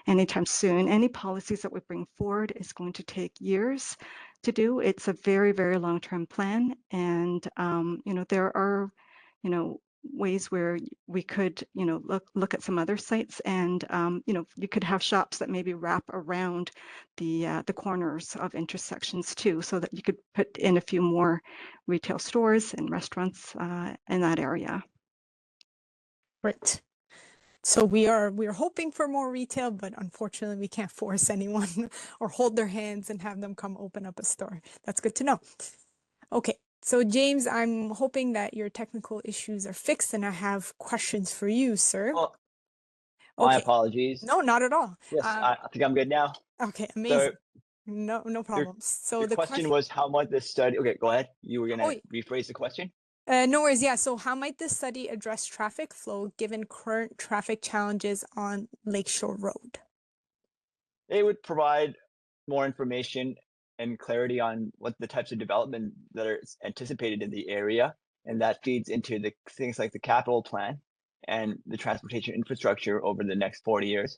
anytime soon. Any policies that we bring forward is going to take years to do. It's a very, very long-term plan. And, there are, ways where we could, look at some other sites and, you could have shops that maybe wrap around the corners of intersections too, so that you could put in a few more retail stores and restaurants in that area. Right. So we're hoping for more retail, but unfortunately we can't force anyone or hold their hands and have them come open up a store. That's good to know. Okay, so James, I'm hoping that your technical issues are fixed and I have questions for you, sir. Oh, my apologies. No, not at all. Yes, I think I'm good now. Okay, amazing. So no problems. So the question was how might this study, okay, go ahead. You were gonna rephrase the question? No worries. Yeah. So how might this study address traffic flow given current traffic challenges on Lakeshore Road? It would provide more information and clarity on what the types of development that are anticipated in the area. And that feeds into the things like the capital plan and the transportation infrastructure over the next 40 years.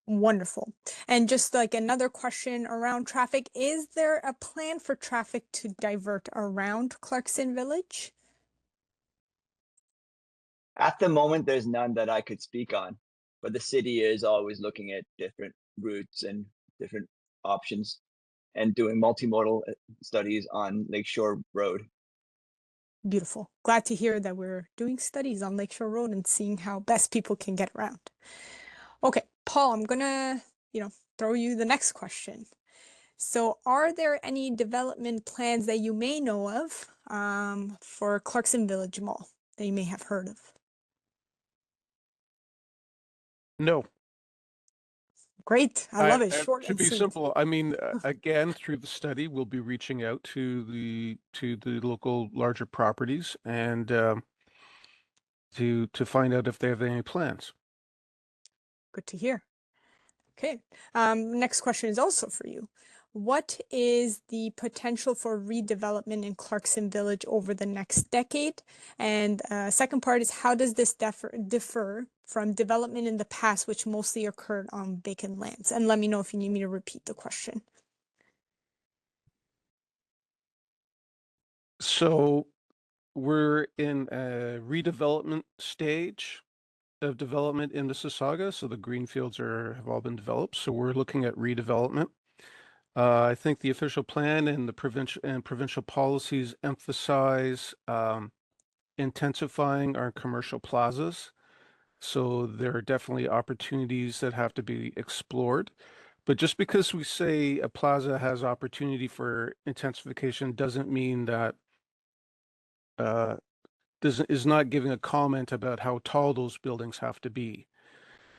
Wonderful. And just like another question around traffic, is there a plan for traffic to divert around Clarkson Village? At the moment, there's none that I could speak on, but the city is always looking at different routes and different options and doing multimodal studies on Lakeshore Road. Beautiful. Glad to hear that we're doing studies on Lakeshore Road and seeing how best people can get around. Okay, Paul, I'm gonna, throw you the next question. So are there any development plans that you may know of for Clarkson Village Mall that you may have heard of? No. Great. I love it. I Short to and be sweet. simple, I mean, again, through the study, we'll be reaching out to the local larger properties and to find out if they have any plans. Good to hear. Okay. Next question is also for you. What is the potential for redevelopment in Clarkson Village over the next decade? And second part is, how does this differ from development in the past, which mostly occurred on vacant lands? And let me know if you need me to repeat the question. So we're in a redevelopment stage of development in Mississauga. So the greenfields have all been developed. So we're looking at redevelopment. I think the official plan and the provincial policies emphasize intensifying our commercial plazas. So there are definitely opportunities that have to be explored. But just because we say a plaza has opportunity for intensification doesn't mean that is not giving a comment about how tall those buildings have to be.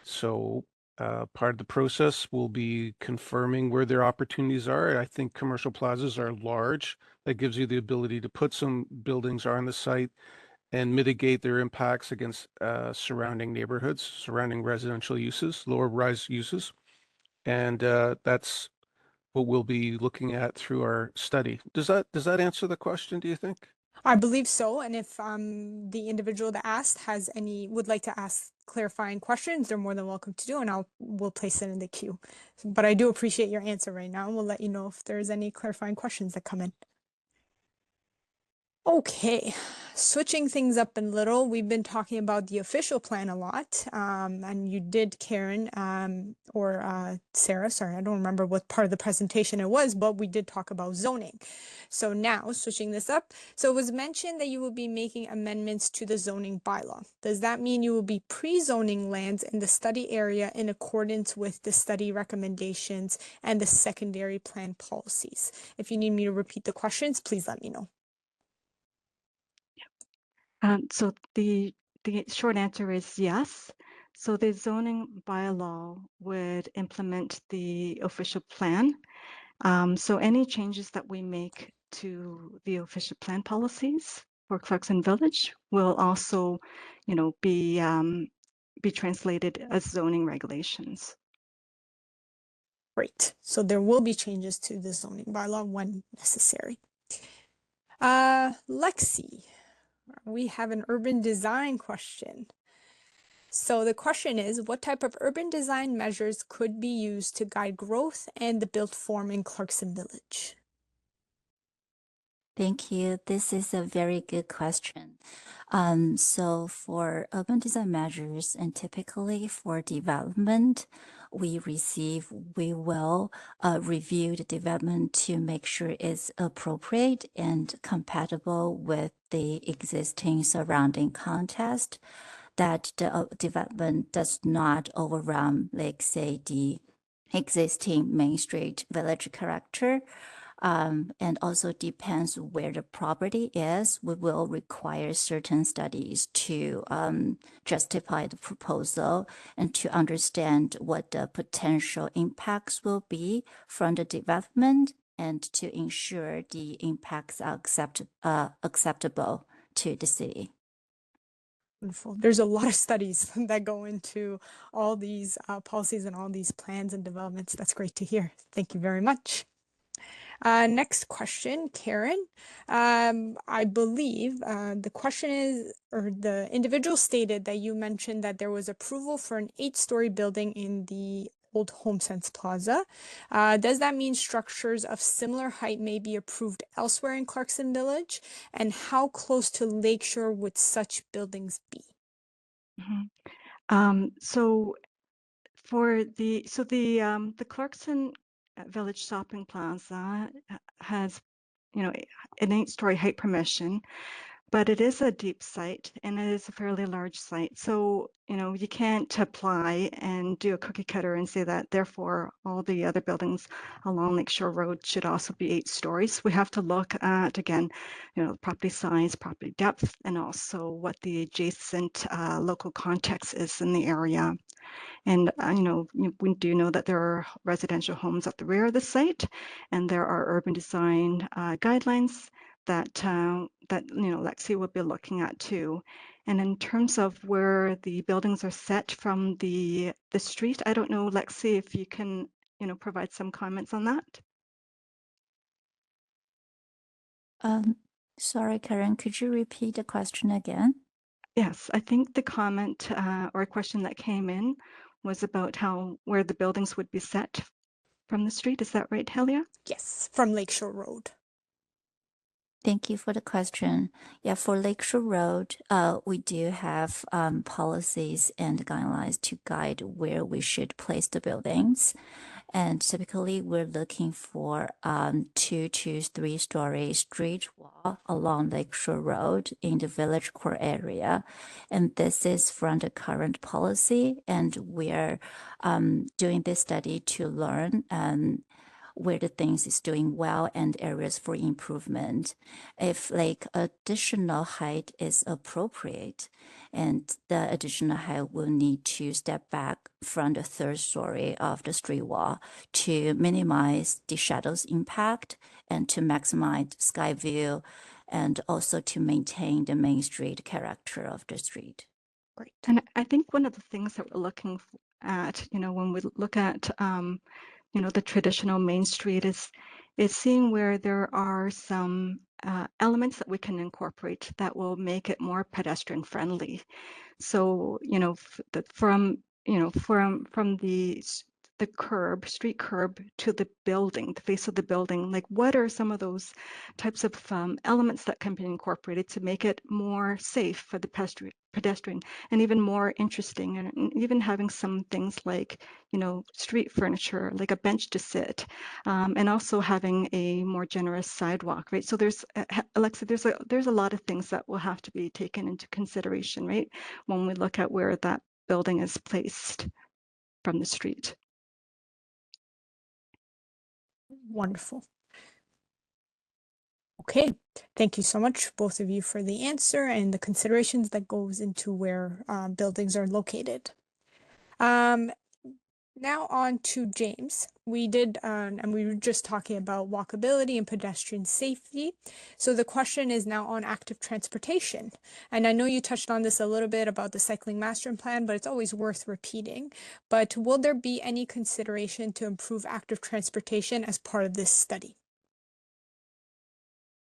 So part of the process will be confirming where their opportunities are. I think commercial plazas are large. That gives you the ability to put some buildings on the site and mitigate their impacts against surrounding neighborhoods, surrounding residential uses, lower rise uses. And that's what we'll be looking at through our study. Does that answer the question, do you think? I believe so. And if the individual that asked would like to ask clarifying questions, they're more than welcome to do, and we'll place it in the queue. But I do appreciate your answer right now, and we'll let you know if there's any clarifying questions that come in. Okay, switching things up a little, we've been talking about the official plan a lot, and you did, Karen, or Sarah, sorry, I don't remember what part of the presentation it was, but we did talk about zoning. So now, switching this up, so it was mentioned that you will be making amendments to the zoning bylaw. Does that mean you will be pre-zoning lands in the study area in accordance with the study recommendations and the secondary plan policies? If you need me to repeat the questions, please let me know. So the short answer is yes. So the zoning bylaw would implement the official plan. So any changes that we make to the official plan policies for Clarkson Village will also, be translated as zoning regulations. Great. So there will be changes to the zoning bylaw when necessary. Lexi, we have an urban design question. So the question is, what type of urban design measures could be used to guide growth and the built form in Clarkson Village? Thank you. This is a very good question. So for urban design measures and typically for development, we will review the development to make sure it's appropriate and compatible with the existing surrounding context, that the development does not overrun, like say, the existing Main Street village character. And also depends where the property is. We will require certain studies to justify the proposal and to understand what the potential impacts will be from the development and to ensure the impacts are acceptable to the city. Wonderful. There's a lot of studies that go into all these policies and all these plans and developments. That's great to hear. Thank you very much. Next question, Karen. I believe the question is, or the individual stated that you mentioned that there was approval for an 8-story building in the old HomeSense Plaza. Does that mean structures of similar height may be approved elsewhere in Clarkson Village? And how close to Lakeshore would such buildings be? Mm-hmm. So the Clarkson Village Shopping Plaza has, an 8-story height permission, but it is a deep site and it is a fairly large site. So, you can't apply and do a cookie cutter and say that therefore all the other buildings along Lakeshore Road should also be 8 stories. We have to look at, again, property size, property depth, and also what the adjacent local context is in the area. And, we do know that there are residential homes at the rear of the site, and there are urban design guidelines that Lexi will be looking at too. And in terms of where the buildings are set from the street, I don't know, Lexi, if you can, provide some comments on that. Sorry, Karen, could you repeat the question again? Yes, I think the comment or question that came in was about where the buildings would be set from the street. Is that right, Helia? Yes, from Lakeshore Road. Thank you for the question. Yeah, for Lakeshore Road, we do have policies and guidelines to guide where we should place the buildings. And typically, we're looking for 2 to 3 story street wall along Lakeshore Road in the village core area. And this is from the current policy. And we're doing this study to learn where the things is doing well and areas for improvement. If like additional height is appropriate, and the additional height will need to step back from the 3rd story of the street wall to minimize the shadow's impact and to maximize sky view and also to maintain the main street character of the street. Great. And I think one of the things that we're looking at, when we look at the traditional main street is seeing where there are some elements that we can incorporate that will make it more pedestrian friendly. So, from the street curb to the building, the face of the building, like what are some of those types of elements that can be incorporated to make it more safe for the pedestrian and even more interesting, and even having some things like, street furniture, like a bench to sit, and also having a more generous sidewalk, right? So there's, Alexa, there's a lot of things that will have to be taken into consideration, right? When we look at where that building is placed from the street. Wonderful. Okay, thank you so much, both of you, for the answer and the considerations that goes into where buildings are located. Now on to James. We did, and we were just talking about walkability and pedestrian safety. So the question is now on active transportation. And I know you touched on this a little bit about the cycling master plan, but it's always worth repeating. But will there be any consideration to improve active transportation as part of this study?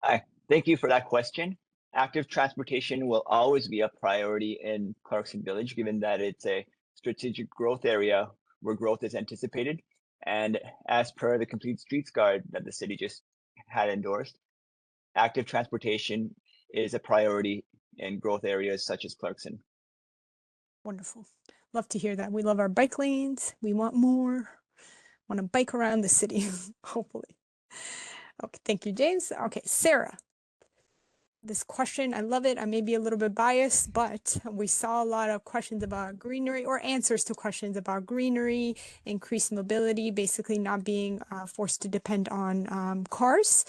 Hi, thank you for that question. Active transportation will always be a priority in Clarkson Village, given that it's a strategic growth area where growth is anticipated. And as per the Complete Streets Guide that the city just had endorsed, active transportation is a priority in growth areas such as Clarkson. Wonderful. Love to hear that. We love our bike lanes. We want more. Want to bike around the city, hopefully. Okay, thank you, James. Okay, Sarah. This question, I love it. I may be a little bit biased, but we saw a lot of questions about greenery or answers to questions about greenery, increased mobility, basically not being forced to depend on cars.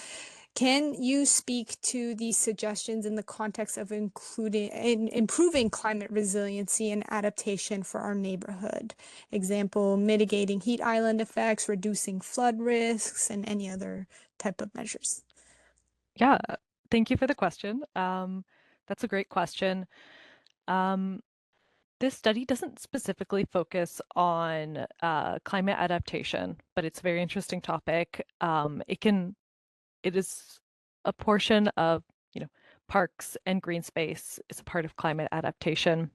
Can you speak to these suggestions in the context of improving climate resiliency and adaptation for our neighborhood? Example, mitigating heat island effects, reducing flood risks, and any other type of measures. Yeah, thank you for the question. That's a great question. This study doesn't specifically focus on climate adaptation, but it's a very interesting topic. It is a portion of, parks and green space is a part of climate adaptation.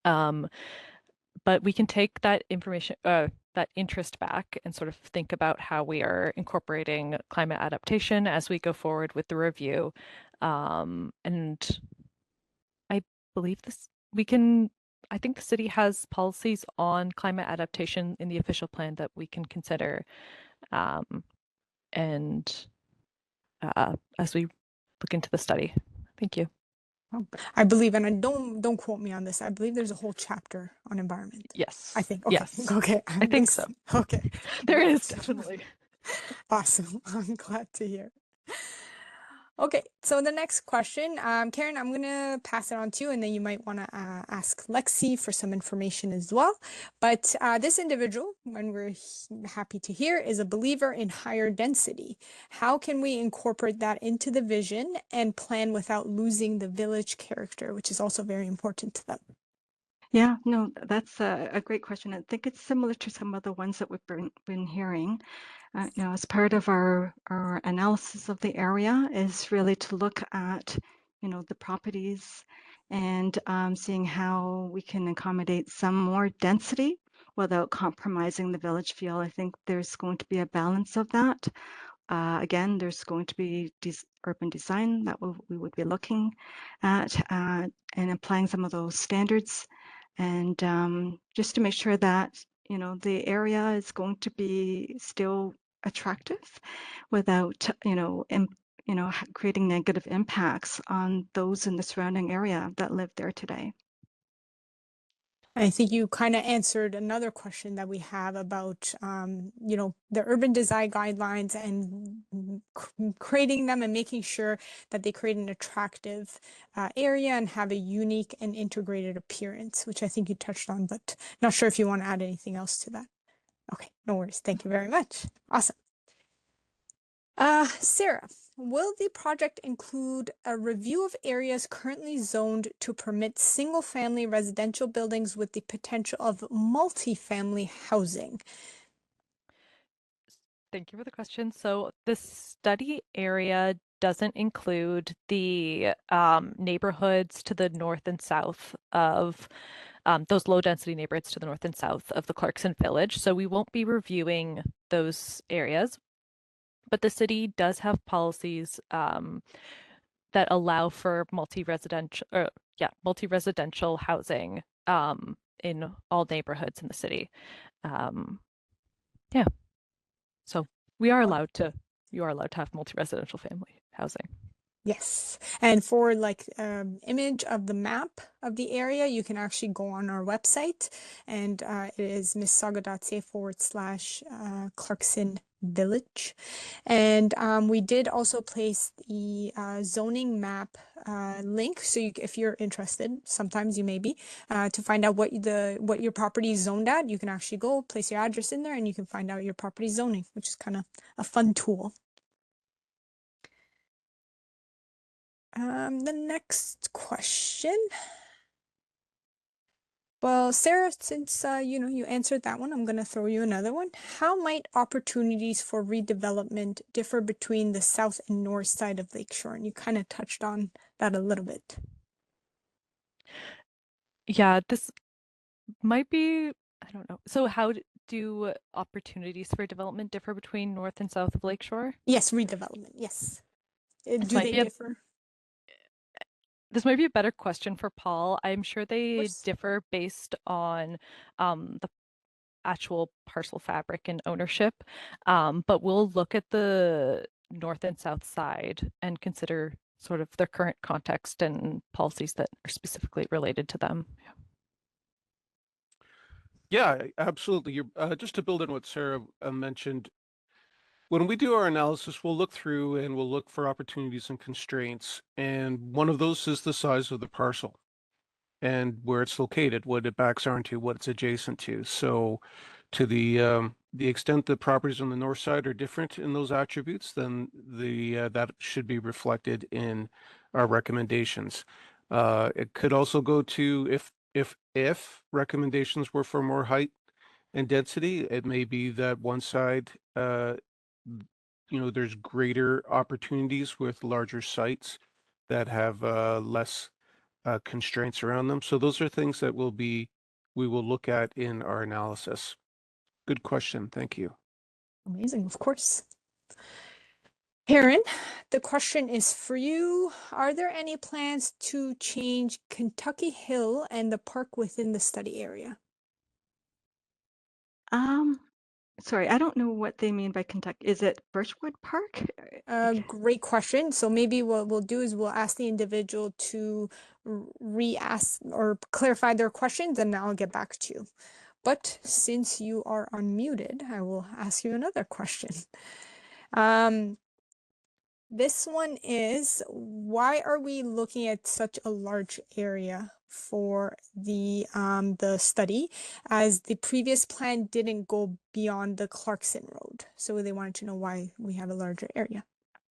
But we can take that information, that interest back and sort of think about how we are incorporating climate adaptation as we go forward with the review. And I believe I think the city has policies on climate adaptation in the official plan that we can consider. And as we look into the study. Thank you. I believe, and I don't quote me on this. I believe there's a whole chapter on environment. Yes. I think. Okay. Yes. Okay. I think so. Okay. There is Great. definitely. Awesome. I'm glad to hear. Okay, so the next question, Karen, I'm gonna pass it on to you, and then you might want to ask Lexi for some information as well. But this individual, when we're happy to hear, is a believer in higher density. How can we incorporate that into the vision and plan without losing the village character, which is also very important to them? Yeah, no, that's a great question. I think it's similar to some of the ones that we've been hearing. As part of our analysis of the area is really to look at, the properties and seeing how we can accommodate some more density without compromising the village feel. I think there's going to be a balance of that. Again, there's going to be urban design that we would be looking at and applying some of those standards, and just to make sure that the area is going to be still attractive without creating negative impacts on those in the surrounding area that live there today. I think you kind of answered another question that we have about, the urban design guidelines and creating them and making sure that they create an attractive area and have a unique and integrated appearance, which I think you touched on, but not sure if you want to add anything else to that. Okay, no worries. Thank you very much. Awesome. Sarah, will the project include a review of areas currently zoned to permit single-family residential buildings with the potential of multi-family housing? Thank you for the question. So the study area doesn't include the neighborhoods to the north and south of those low density neighborhoods to the north and south of the Clarkson Village. So we won't be reviewing those areas. But the city does have policies that allow for multi-residential housing in all neighborhoods in the city. Yeah, so you are allowed to have multi-residential family housing. Yes. And for like image of the map of the area, you can actually go on our website, and it is mississauga.ca/Clarkson Village. And we did also place the zoning map link. So if you're interested, sometimes you may be, to find out what your property is zoned at, you can actually go place your address in there and you can find out your property zoning, which is kind of a fun tool. The next question. Well, Sarah, since you answered that one, I'm going to throw you another one. How might opportunities for redevelopment differ between the south and north side of Lakeshore? And you kind of touched on that a little bit. Yeah, this might be, I don't know. So how do opportunities for development differ between north and south of Lakeshore? Yes, redevelopment. Yes. Do they differ? This might be a better question for Paul. I'm sure they differ based on the actual parcel fabric and ownership, but we'll look at the north and south side and consider sort of their current context and policies that are specifically related to them. Yeah, absolutely. Just to build on what Sarah mentioned, when we do our analysis, we'll look through and we'll look for opportunities and constraints. And one of those is the size of the parcel and where it's located, what it backs onto, what it's adjacent to. So to the extent that properties on the north side are different in those attributes, then that should be reflected in our recommendations. It could also go to if recommendations were for more height and density, it may be that one side there's greater opportunities with larger sites that have less constraints around them. So those are things that we will look at in our analysis. Good question. Thank you. Amazing, of course. Karen, the question is for you. Are there any plans to change Kentucky Hill and the park within the study area? Sorry, I don't know what they mean by conduct. Is it Birchwood Park? Great question. So maybe what we'll do is we'll ask the individual to re-ask or clarify their questions, and I'll get back to you. But since you are unmuted, I will ask you another question. This one is, why are we looking at such a large area for the study, as the previous plan didn't go beyond the Clarkson Road? So they wanted to know why we have a larger area,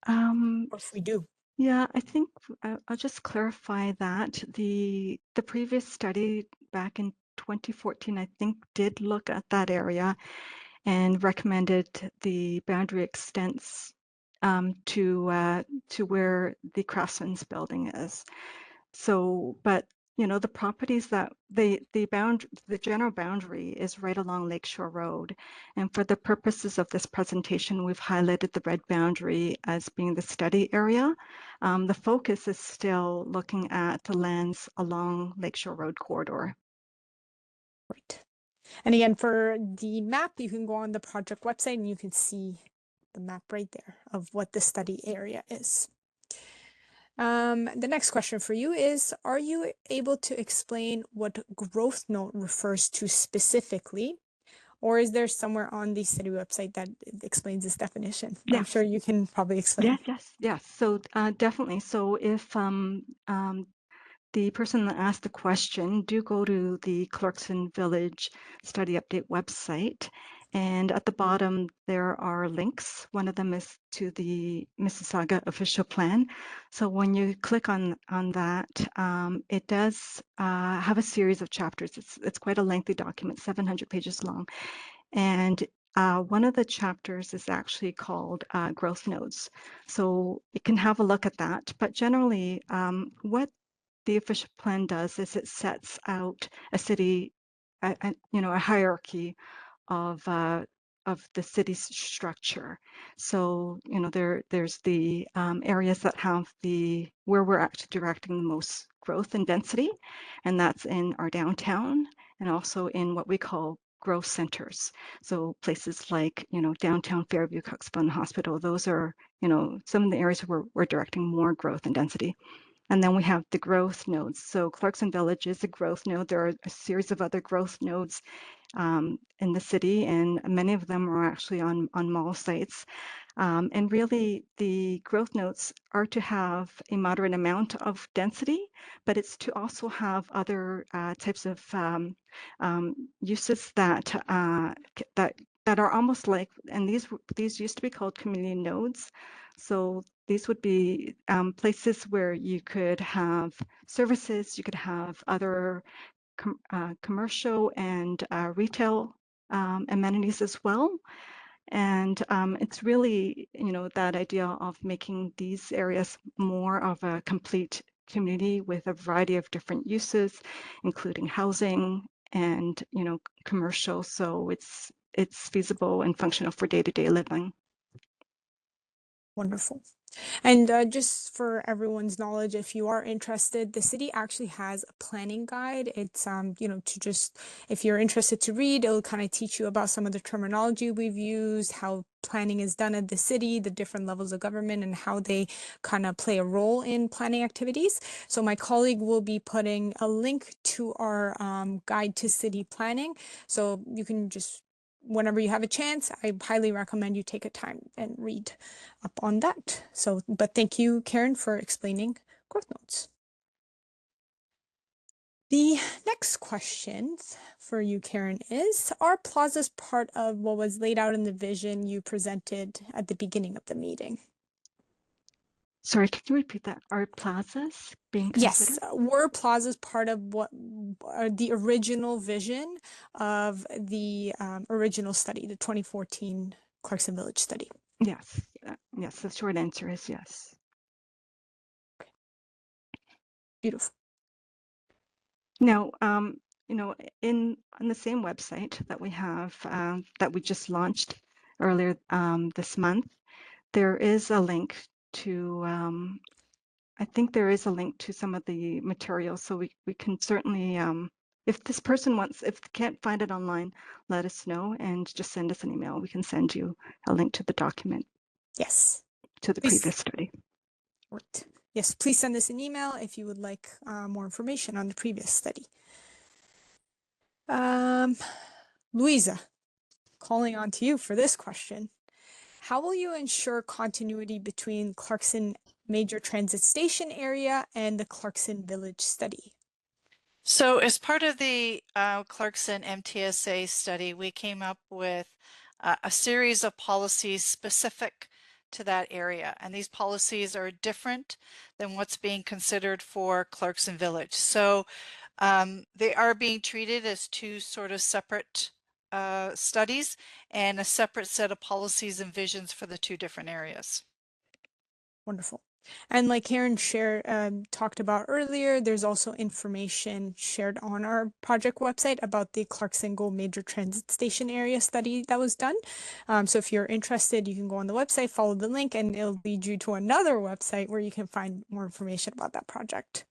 or if we do. Yeah, I think I'll just clarify that the previous study back in 2014, I think, did look at that area and recommended the boundary extents to where the Craftsman's building is. So, but you know, the properties that the general boundary is right along Lakeshore Road. And for the purposes of this presentation, we've highlighted the red boundary as being the study area. The focus is still looking at the lands along Lakeshore Road corridor. Right. And again, for the map, you can go on the project website and you can see the map right there of what the study area is. The next question for you is, are you able to explain what growth note refers to specifically? Or is there somewhere on the city website that explains this definition? Yes. I'm sure you can probably explain. Yes. So definitely. So if the person that asked the question, do go to the Clarkson Village Study Update website. And at the bottom, there are links. One of them is to the Mississauga official plan. So when you click on that, it does have a series of chapters. It's quite a lengthy document, 700 pages long. And one of the chapters is actually called growth nodes. So you can have a look at that. But generally, what the official plan does is it sets out a city, a hierarchy of the city's structure. So there's the areas that have where we're actually directing the most growth and density, and that's in our downtown and also in what we call growth centers. So places like downtown Fairview, Cuxbone Hospital. Those are some of the areas where we're directing more growth and density. And then we have the growth nodes. So Clarkson Village is a growth node. There are a series of other growth nodes in the city, and many of them are actually on mall sites. And really, the growth nodes are to have a moderate amount of density, but it's to also have other types of uses that are almost like, and these used to be called community nodes. So these would be places where you could have services, you could have other commercial and retail amenities as well. And it's really, that idea of making these areas more of a complete community with a variety of different uses, including housing and, commercial. So it's feasible and functional for day-to-day living. Wonderful. And just for everyone's knowledge, if you are interested, the city actually has a planning guide. It's, if you're interested to read, it'll kind of teach you about some of the terminology we've used, how planning is done at the city, the different levels of government, and how they kind of play a role in planning activities. So my colleague will be putting a link to our guide to city planning. So you can just, whenever you have a chance, I highly recommend you take a time and read up on that. So, but thank you, Karen, for explaining growth nodes. The next question for you, Karen, is, are plazas part of what was laid out in the vision you presented at the beginning of the meeting? Sorry, can you repeat that? Are plazas being considered? Yes, were plazas part of what the original vision of the original study, the 2014 Clarkson Village Study? Yes, yes, the short answer is yes. Okay. Beautiful. Now, on the same website that we have, that we just launched earlier this month, there is a link to, I think there is a link to some of the materials, so we can certainly, if this person wants, if they can't find it online, let us know and just send us an email. We can send you a link to the document, Yes. to the Please. previous study. Right. Yes, please send us an email if you would like more information on the previous study. Louisa, calling on to you for this question. How will you ensure continuity between Clarkson Major Transit Station area and the Clarkson Village Study? So as part of the Clarkson MTSA study, we came up with a series of policies specific to that area. And these policies are different than what's being considered for Clarkson Village. So they are being treated as two sort of separate studies and a separate set of policies and visions for the two different areas. Wonderful. And like Karen talked about earlier, there's also information shared on our project website about the Clarkson Go Major Transit Station area study that was done. So if you're interested, you can go on the website, follow the link, and it'll lead you to another website where you can find more information about that project.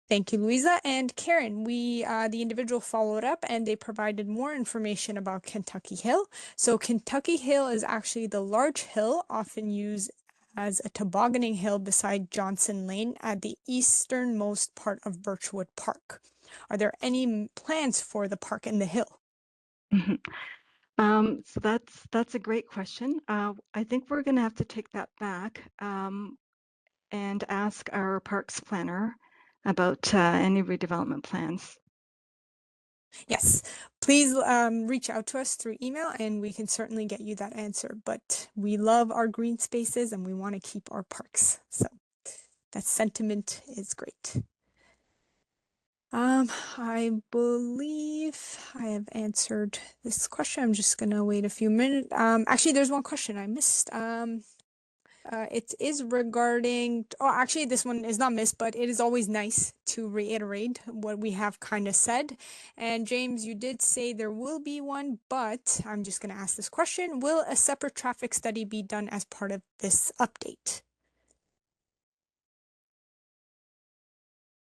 Thank you, Louisa. And Karen, the individual followed up and they provided more information about Kentucky Hill. So Kentucky Hill is actually the large hill often used as a tobogganing hill beside Johnson Lane at the easternmost part of Birchwood Park. Are there any plans for the park and the hill? So that's a great question. I think we're going to have to take that back and ask our parks planner about any redevelopment plans. Yes, please reach out to us through email and we can certainly get you that answer. But we love our green spaces and we want to keep our parks. So that sentiment is great. I believe I have answered this question. I'm just gonna wait a few minutes. Actually, there's one question I missed. It is regarding, oh, actually, this one is not missed, but it is always nice to reiterate what we have kind of said. And James, you did say there will be one, but I'm just going to ask this question. Will a separate traffic study be done as part of this update?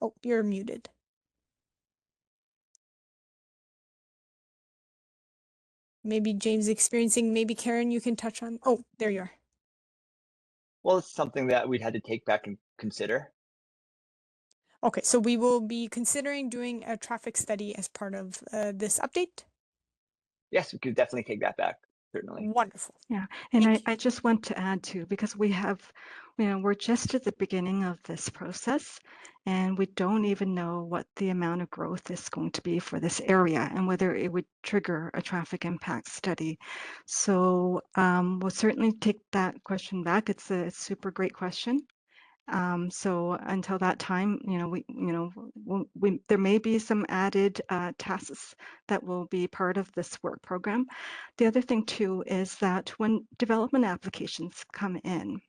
Oh, you're muted. Maybe James experiencing, maybe Karen, you can touch on. Oh, there you are. Well, it's something that we'd had to take back and consider. Okay, so we will be considering doing a traffic study as part of this update. Yes, we could definitely take that back, certainly. Wonderful. Yeah, and I just want to add too, because we have, we're just at the beginning of this process and we don't even know what the amount of growth is going to be for this area and whether it would trigger a traffic impact study. So we'll certainly take that question back. It's a super great question. So until that time, there may be some added tasks that will be part of this work program. The other thing too is that when development applications come in,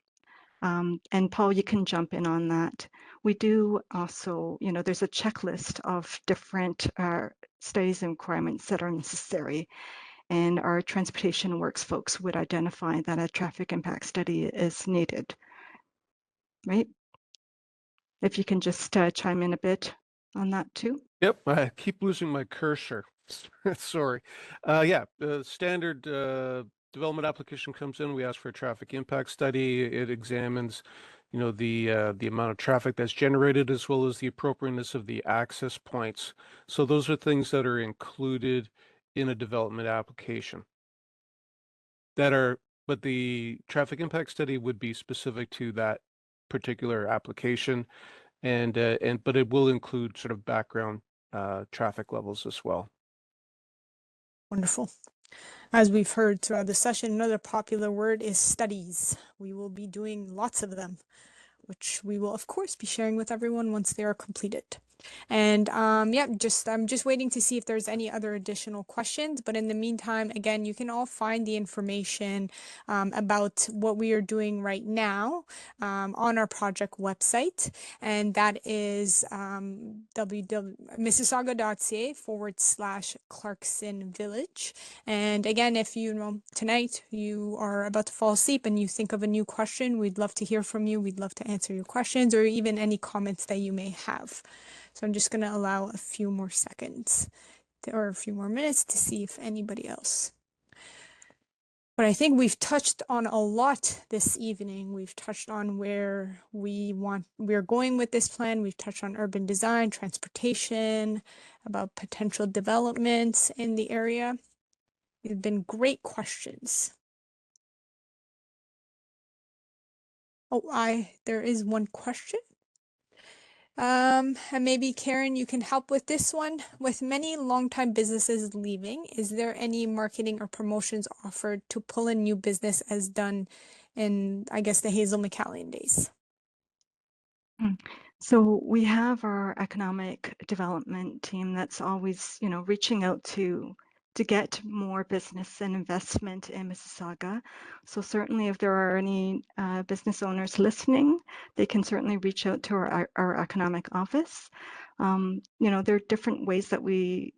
and Paul, you can jump in on that. We do also, there's a checklist of different studies and requirements that are necessary. And our transportation works folks would identify that a traffic impact study is needed, right? If you can just chime in a bit on that too. Yep, I keep losing my cursor. Sorry. Yeah, the standard development application comes in. We ask for a traffic impact study. It examines, the amount of traffic that's generated as well as the appropriateness of the access points. So those are things that are included in a development application. But the traffic impact study would be specific to that particular application, but it will include sort of background traffic levels as well. Wonderful. As we've heard throughout the session, another popular word is studies. We will be doing lots of them, which we will of course be sharing with everyone once they are completed. And yeah, I'm just waiting to see if there's any other additional questions. But in the meantime, again, you can all find the information about what we are doing right now on our project website. And that is www.mississauga.ca/Clarkson Village. And again, if tonight you are about to fall asleep and you think of a new question, we'd love to hear from you. We'd love to answer your questions or even any comments that you may have. So I'm just going to allow a few more seconds or a few more minutes to see if anybody else. But I think we've touched on a lot this evening. We've touched on where we're going with this plan. We've touched on urban design, transportation, about potential developments in the area. They've been great questions. Oh, there is one question. And maybe Karen, you can help with this one. With many longtime businesses leaving, is there any marketing or promotions offered to pull in new business as done in, I guess, the Hazel McCallion days? So we have our economic development team that's always, reaching out to get more business and investment in Mississauga. So certainly if there are any business owners listening, they can certainly reach out to our economic office. There are different ways that we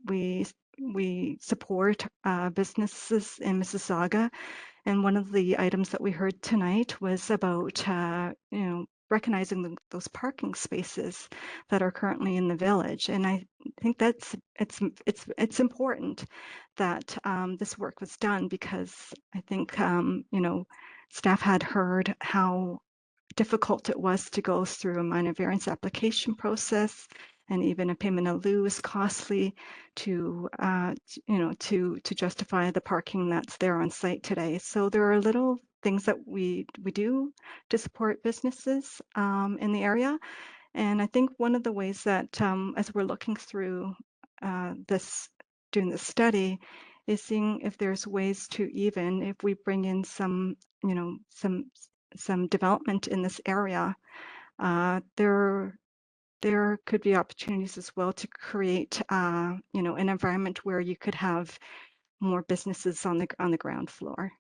support businesses in Mississauga. And one of the items that we heard tonight was about, recognizing those parking spaces that are currently in the village. And I think it's important that this work was done, because I think, staff had heard how difficult it was to go through a minor variance application process, and even a payment in lieu is costly to justify the parking that's there on site today. So there are little things that we do to support businesses in the area. And I think one of the ways that, as we're looking through doing this study, is seeing if there's ways to, even if we bring in some development in this area, there could be opportunities as well to create, an environment where you could have more businesses on the ground floor.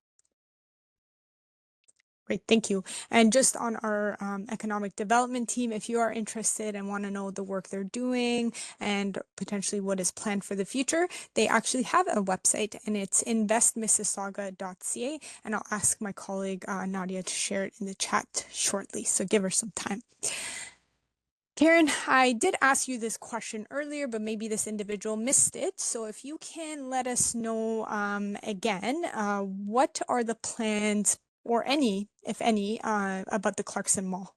Great, thank you. And just on our economic development team, if you are interested and want to know the work they're doing and potentially what is planned for the future, they actually have a website, and it's investmississauga.ca. And I'll ask my colleague Nadia to share it in the chat shortly, so give her some time. Karen, I did ask you this question earlier, but maybe this individual missed it. So if you can let us know again, what are the plans, or any, if any, about the Clarkson Mall,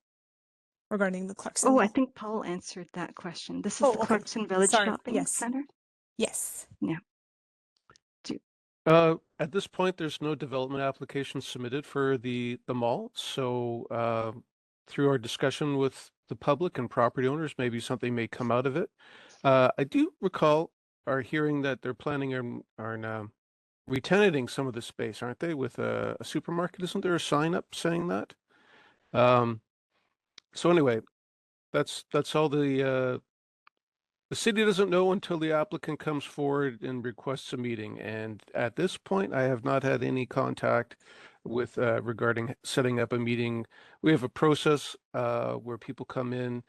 regarding the Clarkson Mall? I think Paul answered that question. This is the okay. Clarkson Village Shopping Yes. Center. Yes. Yeah. At this point, there's no development application submitted for the mall. So through our discussion with the public and property owners, maybe something may come out of it. I do recall our hearing that they're planning on re-tenanting some of the space, aren't they, with a supermarket? Isn't there a sign up saying that? So anyway, that's all. The city doesn't know until the applicant comes forward and requests a meeting. And at this point, I have not had any contact with regarding setting up a meeting. We have a process where people come in,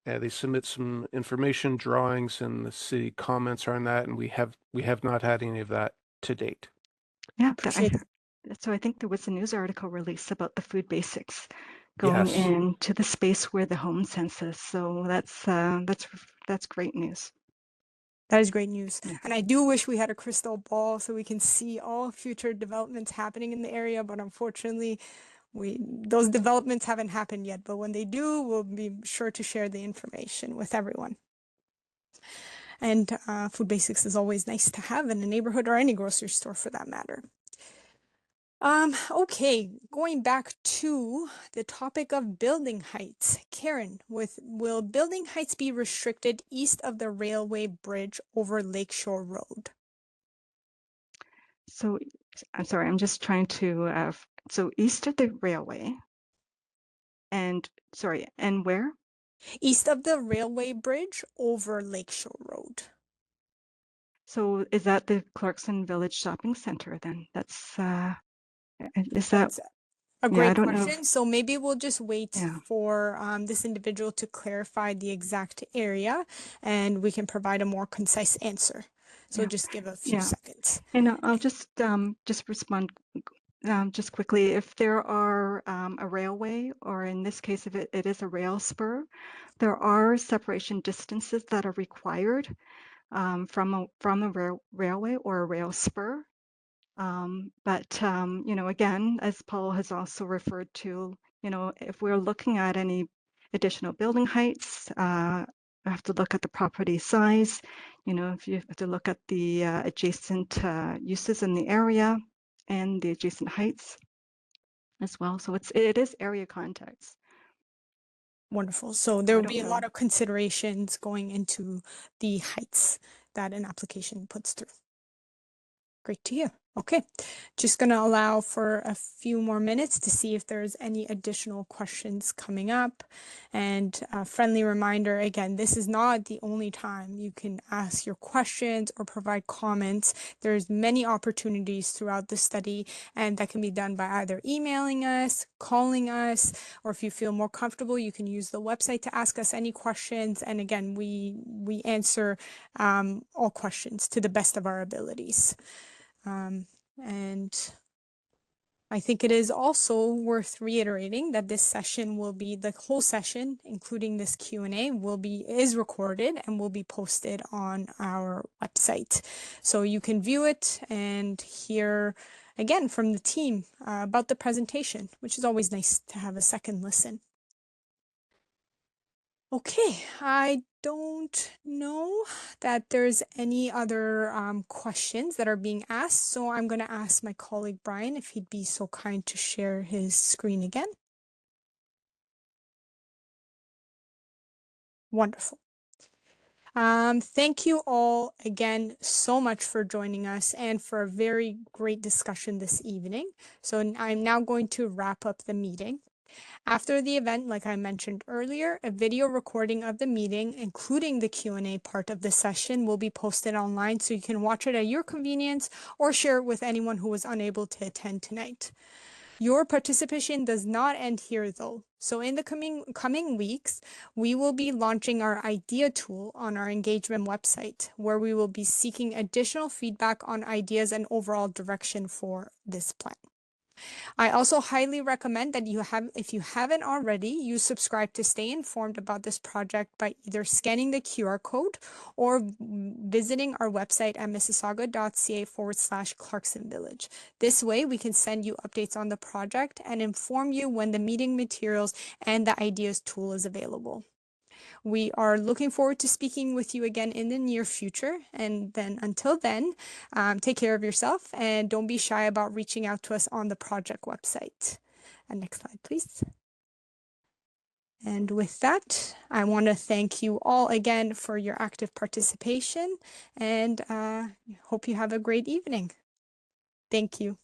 they submit some information, drawings, and the city comments on that, and we have not had any of that to date. Yeah, Appreciate so I think there was a news article release about the food basics going Yes. into the space where the home sense is. So that's great news. That is great news. Yeah. And I do wish we had a crystal ball so we can see all future developments happening in the area, but unfortunately, those developments haven't happened yet. But when they do, we'll be sure to share the information with everyone. And food basics is always nice to have in a neighborhood, or any grocery store for that matter. Okay, going back to the topic of building heights. Karen, will building heights be restricted east of the railway bridge over Lakeshore Road? So I'm sorry, I'm just trying to, so east of the railway, and where? East of the railway bridge over Lakeshore Road. So is that the Clarkson Village Shopping Center then? Is that? A I great don't know question. So maybe we'll just wait Yeah. for this individual to clarify the exact area, and we can provide a more concise answer. So Yeah. just give a few Yeah. seconds. And I'll just respond just quickly, if there are a railway, or in this case, if it is a rail spur, there are separation distances that are required from a railway or a rail spur. Again, as Paul has also referred to, if we're looking at any additional building heights, we have to look at the property size. If you have to look at the adjacent uses in the area and the adjacent heights as well. So it is area context. Wonderful. So there will be a lot of considerations going into the heights that an application puts through. Great to hear. Okay, just going to allow for a few more minutes to see if there's any additional questions coming up. And a friendly reminder, again, this is not the only time you can ask your questions or provide comments. There's many opportunities throughout the study, and that can be done by either emailing us, calling us, or if you feel more comfortable, you can use the website to ask us any questions. And again, we answer all questions to the best of our abilities. And I think it is also worth reiterating that this session will be, the whole session, including this Q&A, is recorded and will be posted on our website. So you can view it and hear again from the team about the presentation, which is always nice to have a second listen. Okay, I don't know that there's any other questions that are being asked, so I'm going to ask my colleague Brian if he'd be so kind to share his screen again. Wonderful. Thank you all again so much for joining us and for a very great discussion this evening. So I'm now going to wrap up the meeting. After the event, like I mentioned earlier, a video recording of the meeting, including the Q&A part of the session, will be posted online so you can watch it at your convenience or share it with anyone who was unable to attend tonight. Your participation does not end here though. So in the coming weeks, we will be launching our idea tool on our engagement website, where we will be seeking additional feedback on ideas and overall direction for this plan. I also highly recommend that if you haven't already, you subscribe to stay informed about this project by either scanning the QR code or visiting our website at mississauga.ca/Clarkson Village. This way, we can send you updates on the project and inform you when the meeting materials and the ideas tool is available. We are looking forward to speaking with you again in the near future. And then until then, take care of yourself and don't be shy about reaching out to us on the project website. And next slide, please. And with that, I want to thank you all again for your active participation and hope you have a great evening. Thank you.